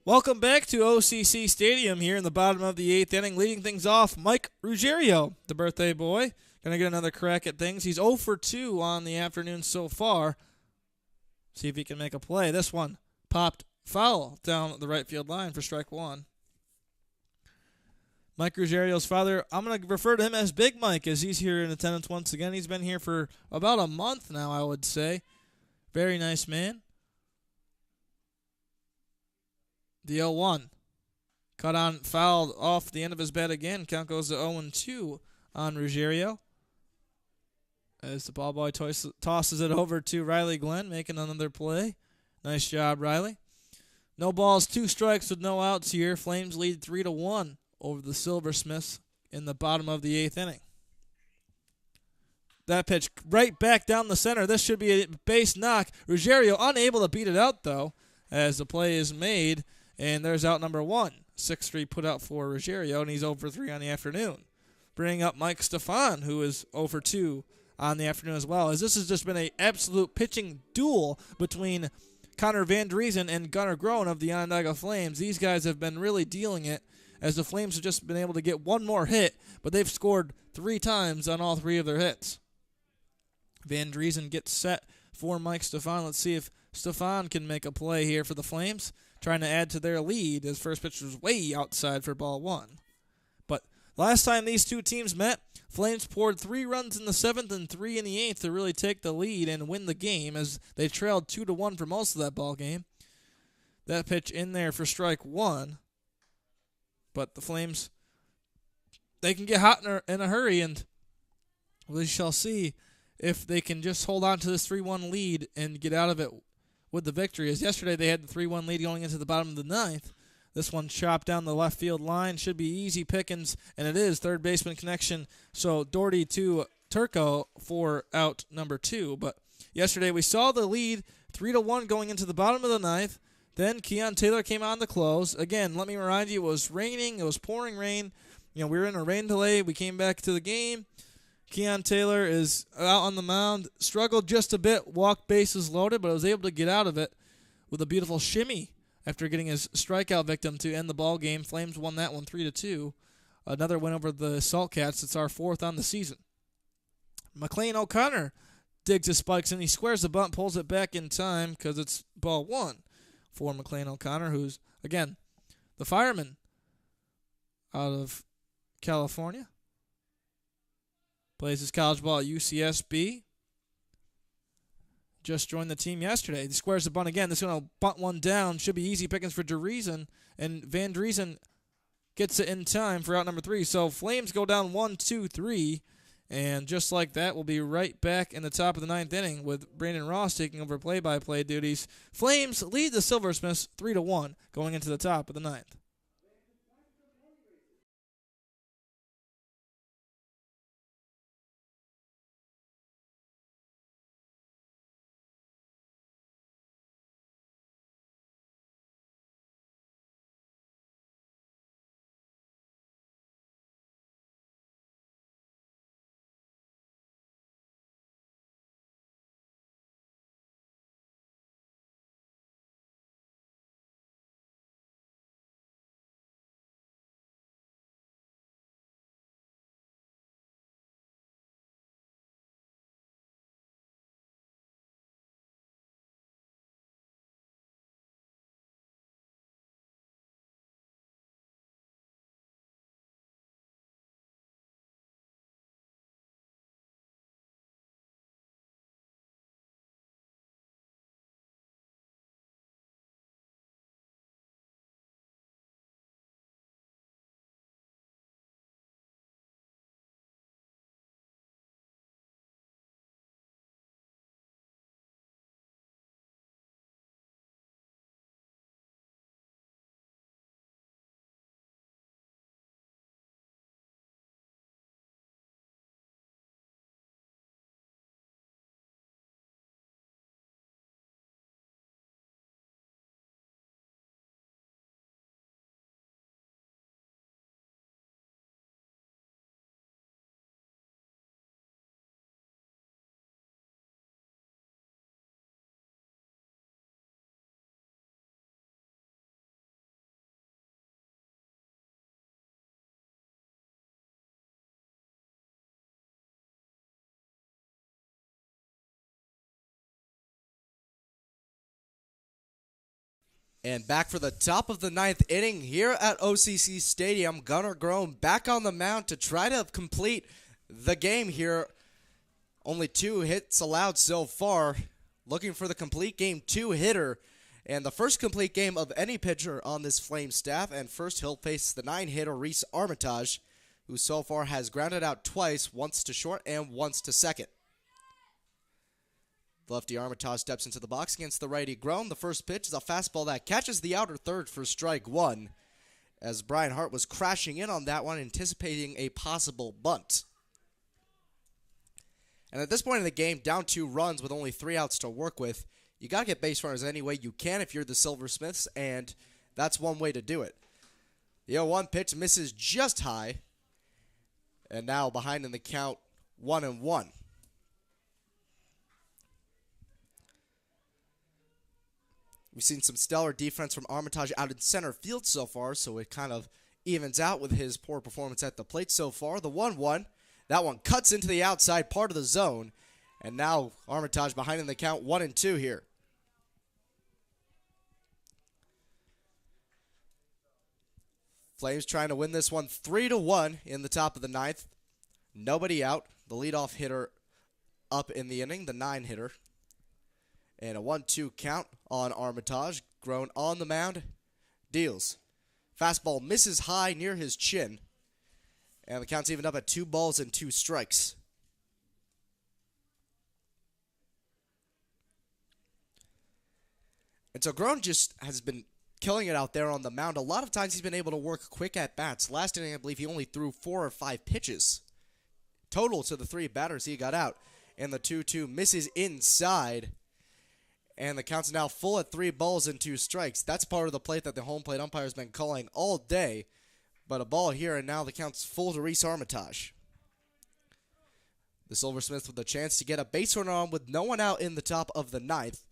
Welcome back to OCC Stadium here in the bottom of the 8th inning. Leading things off, Mike Ruggiero, the birthday boy. Going to get another crack at things. He's 0 for 2 on the afternoon so far. See if he can make a play. This one popped foul down the right field line for strike one. Mike Ruggiero's father, I'm going to refer to him as Big Mike as he's here in attendance once again. He's been here for about a month now, I would say. Very nice man. The 0-1. Cut on, fouled off the end of his bat again. Count goes to 0-2 on Ruggiero. As the ball boy tosses it over to Riley Glenn, making another play. Nice job, Riley. No balls, 2 strikes with no outs here. Flames lead 3-1 over the Silversmiths in the bottom of the 8th inning. That pitch right back down the center. This should be a base knock. Ruggiero unable to beat it out, though, as the play is made. And there's out number 1. 6-3 put out for Ruggiero, and he's 0 for 3 on the afternoon. Bringing up Mike Stefan, who is 0 for 2 on the afternoon as well, as this has just been an absolute pitching duel between Connor Van Driesen and Gunnar Groen of the Onondaga Flames. These guys have been really dealing it, as the Flames have just been able to get one more hit, but they've scored 3 times on all 3 of their hits. Van Driesen gets set for Mike Stefan. Let's see if Stefan can make a play here for the Flames, trying to add to their lead as first pitch was way outside for ball 1. But Last time these two teams met, Flames poured 3 runs in the 7th and 3 in the 8th to really take the lead and win the game as they trailed 2-1 for most of that ball game. That pitch in there for strike 1. But the Flames, they can get hot in a hurry, and we shall see if they can just hold on to this 3-1 lead and get out of it with the victory. As yesterday they had the 3-1 lead going into the bottom of the 9th. This one chopped down the left field line. Should be easy pickings, and it is. Third baseman connection. So Doherty to Turco for out number 2. But yesterday we saw the lead 3-1 going into the bottom of the 9th. Then Keon Taylor came on to close. Again, let me remind you, it was raining. It was pouring rain. We were in a rain delay. We came back to the game. Keon Taylor is out on the mound. Struggled just a bit. Walked bases loaded, but was able to get out of it with a beautiful shimmy after getting his strikeout victim to end the ball game. Flames won that one 3-2. Another win over the Saltcats. It's our 4th on the season. McLean O'Connor digs his spikes, and he squares the bunt, pulls it back in time because it's ball 1 for McLean O'Connor, who's, again, the fireman out of California. Plays his college ball at UCSB. Just joined the team yesterday. He squares the bunt again. This is going to bunt one down. Should be easy pickings for Driesen. And Van Driesen gets it in time for out number 3. So Flames go down 1-2-3. And just like that, we'll be right back in the top of the 9th inning with Brandon Ross taking over play-by-play duties. Flames lead the Silversmiths 3-1 going into the top of the 9th. And back for the top of the 9th inning here at OCC Stadium. Gunnar Groen back on the mound to try to complete the game here. Only 2 hits allowed so far. Looking for the complete game 2 hitter. And the first complete game of any pitcher on this Flame staff. And first he'll face the 9-hitter Reese Armitage, who so far has grounded out twice, once to short and once to second. Lefty Armitage steps into the box against the righty Groen. The first pitch is a fastball that catches the outer third for strike 1, as Brian Hart was crashing in on that one, anticipating a possible bunt. And at this point in the game, down 2 runs with only 3 outs to work with, you got to get base runners any way you can if you're the Silversmiths, and that's one way to do it. The 0-1 pitch misses just high, and now behind in the count, 1-1. We've seen some stellar defense from Armitage out in center field so far, so it kind of evens out with his poor performance at the plate so far. The 1-1, that one cuts into the outside part of the zone, and now Armitage behind in the count 1-2 here. Flames trying to win this one 3-1 in the top of the ninth. Nobody out. The leadoff hitter up in the inning, the 9-hitter. And a 1-2 count on Armitage. Grown on the mound. Deals. Fastball misses high near his chin. And the count's even up at 2 balls and 2 strikes. And so Grown just has been killing it out there on the mound. A lot of times he's been able to work quick at bats. Last inning, I believe he only threw 4 or 5 pitches total to the 3 batters he got out. And the 2-2 misses inside. And the count's now full at 3 balls and 2 strikes. That's part of the plate that the home plate umpire has been calling all day. But a ball here, and now the count's full to Reese Armitage. The Silversmiths with a chance to get a base runner on with no one out in the top of the ninth.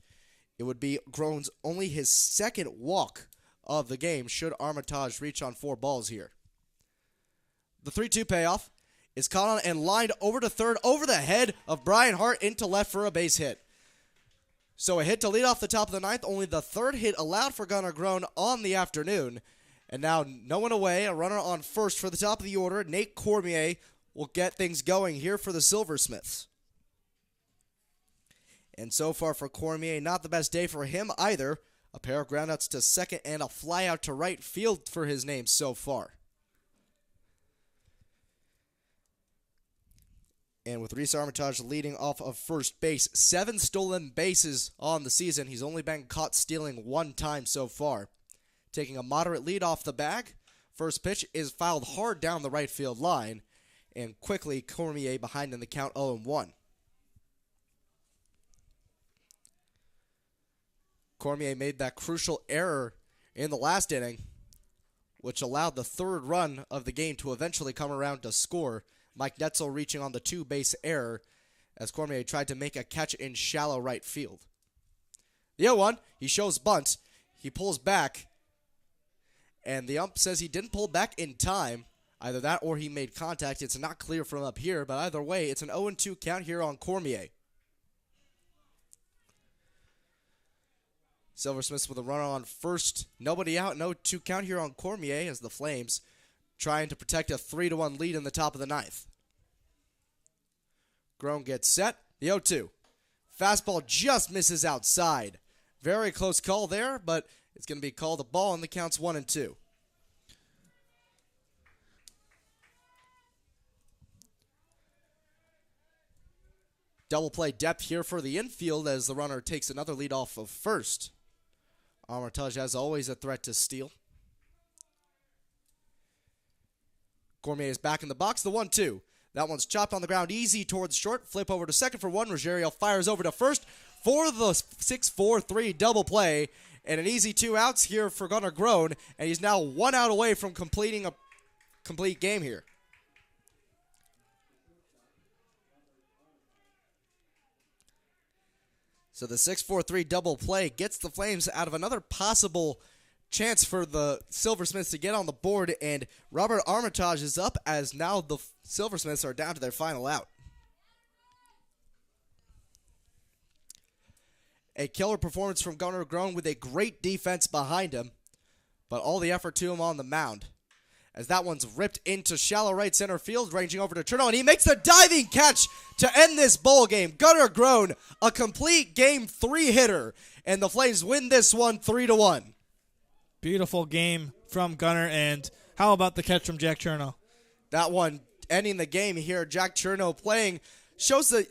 It would be Grown's only his second walk of the game should Armitage reach on 4 balls here. The 3-2 payoff is caught on and lined over to third over the head of Brian Hart into left for a base hit. So a hit to lead off the top of the ninth, only the 3rd hit allowed for Gunnar Grown on the afternoon. And now no one away, a runner on first for the top of the order. Nate Cormier will get things going here for the Silversmiths. And so far for Cormier, not the best day for him either. A pair of groundouts to second and a fly out to right field for his name so far. And with Reese Armitage leading off of first base, 7 stolen bases on the season. He's only been caught stealing 1 time so far. Taking a moderate lead off the bag. First pitch is fouled hard down the right field line. And quickly Cormier behind in the count 0-1. Cormier made that crucial error in the last inning, which allowed the 3rd run of the game to eventually come around to score. Mike Netzel reaching on the 2-base error as Cormier tried to make a catch in shallow right field. The 0-1, he shows bunt. He pulls back, and the ump says he didn't pull back in time. Either that or he made contact. It's not clear from up here, but either way, it's an 0-2 count here on Cormier. Silversmiths with a runner on first. Nobody out. No 2 count here on Cormier as the Flames trying to protect a 3-1 lead in the top of the ninth. Grown gets set. The 0-2. Fastball just misses outside. Very close call there, but it's going to be called a ball, and the count's 1-2. Double play depth here for the infield as the runner takes another lead off of first. Armitage, as always, a threat to steal. Cormier is back in the box. The 1-2. That one's chopped on the ground easy towards short. Flip over to second for 1. Ruggiero fires over to first for the 6-4-3 double play. And an easy 2 outs here for Gunnar Grown. And he's now 1 out away from completing a complete game here. So the 6-4-3 double play gets the Flames out of another possible chance for the Silversmiths to get on the board, and Robert Armitage is up as now the Silversmiths are down to their final out. A killer performance from Gunnar Grown with a great defense behind him, but all the effort to him on the mound. As that one's ripped into shallow right center field, ranging over to Chernow, and he makes the diving catch to end this ball game. Gunnar Grown, a complete game 3 hitter, and the Flames win this one 3-1. Beautiful game from Gunnar, and how about the catch from Jack Chernow? That one ending the game here. Jack Chernow playing shows the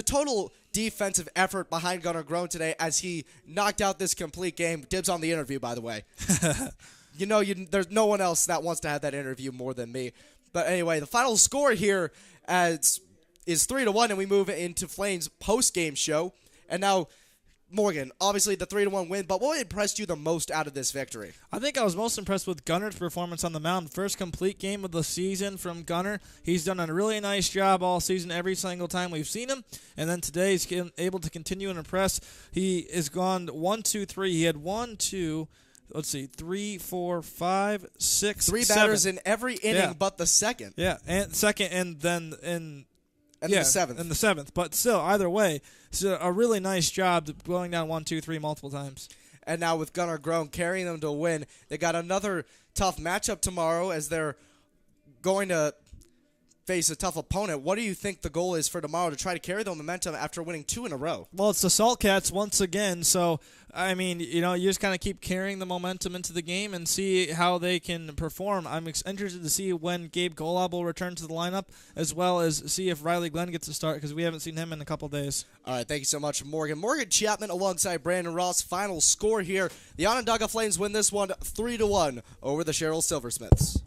total defensive effort behind Gunnar Grown today as he knocked out this complete game. Dibs on the interview, by the way. There's no one else that wants to have that interview more than me. But anyway, the final score here is 3-1, and we move into Flames post-game show. And now, Morgan, obviously the 3-1 win, but what impressed you the most out of this victory? I think I was most impressed with Gunnar's performance on the mound. First complete game of the season from Gunnar. He's done a really nice job all season, every single time we've seen him. And then today he's able to continue and impress. He has gone 1-2-3. He had 3, 4, 5, 6, 3 7. batters in every inning but the second. Yeah, and second, and then the seventh. And the seventh. But still, either way, it's a really nice job going down 1, 2, 3 multiple times. and now with Gunnar Groen carrying them to a win. They got another tough matchup tomorrow as they're going to face a tough opponent. What do you think the goal is for tomorrow to try to carry the momentum after winning 2 in a row? Well, it's the Salt Cats once again, so, I mean, you just kind of keep carrying the momentum into the game and see how they can perform. I'm interested to see when Gabe Golub will return to the lineup, as well as see if Riley Glenn gets a start, because we haven't seen him in a couple days. All right, thank you so much, Morgan. Morgan Chapman alongside Brandon Ross. Final score here. The Onondaga Flames win this one 3-1 over the Sherrill Silversmiths.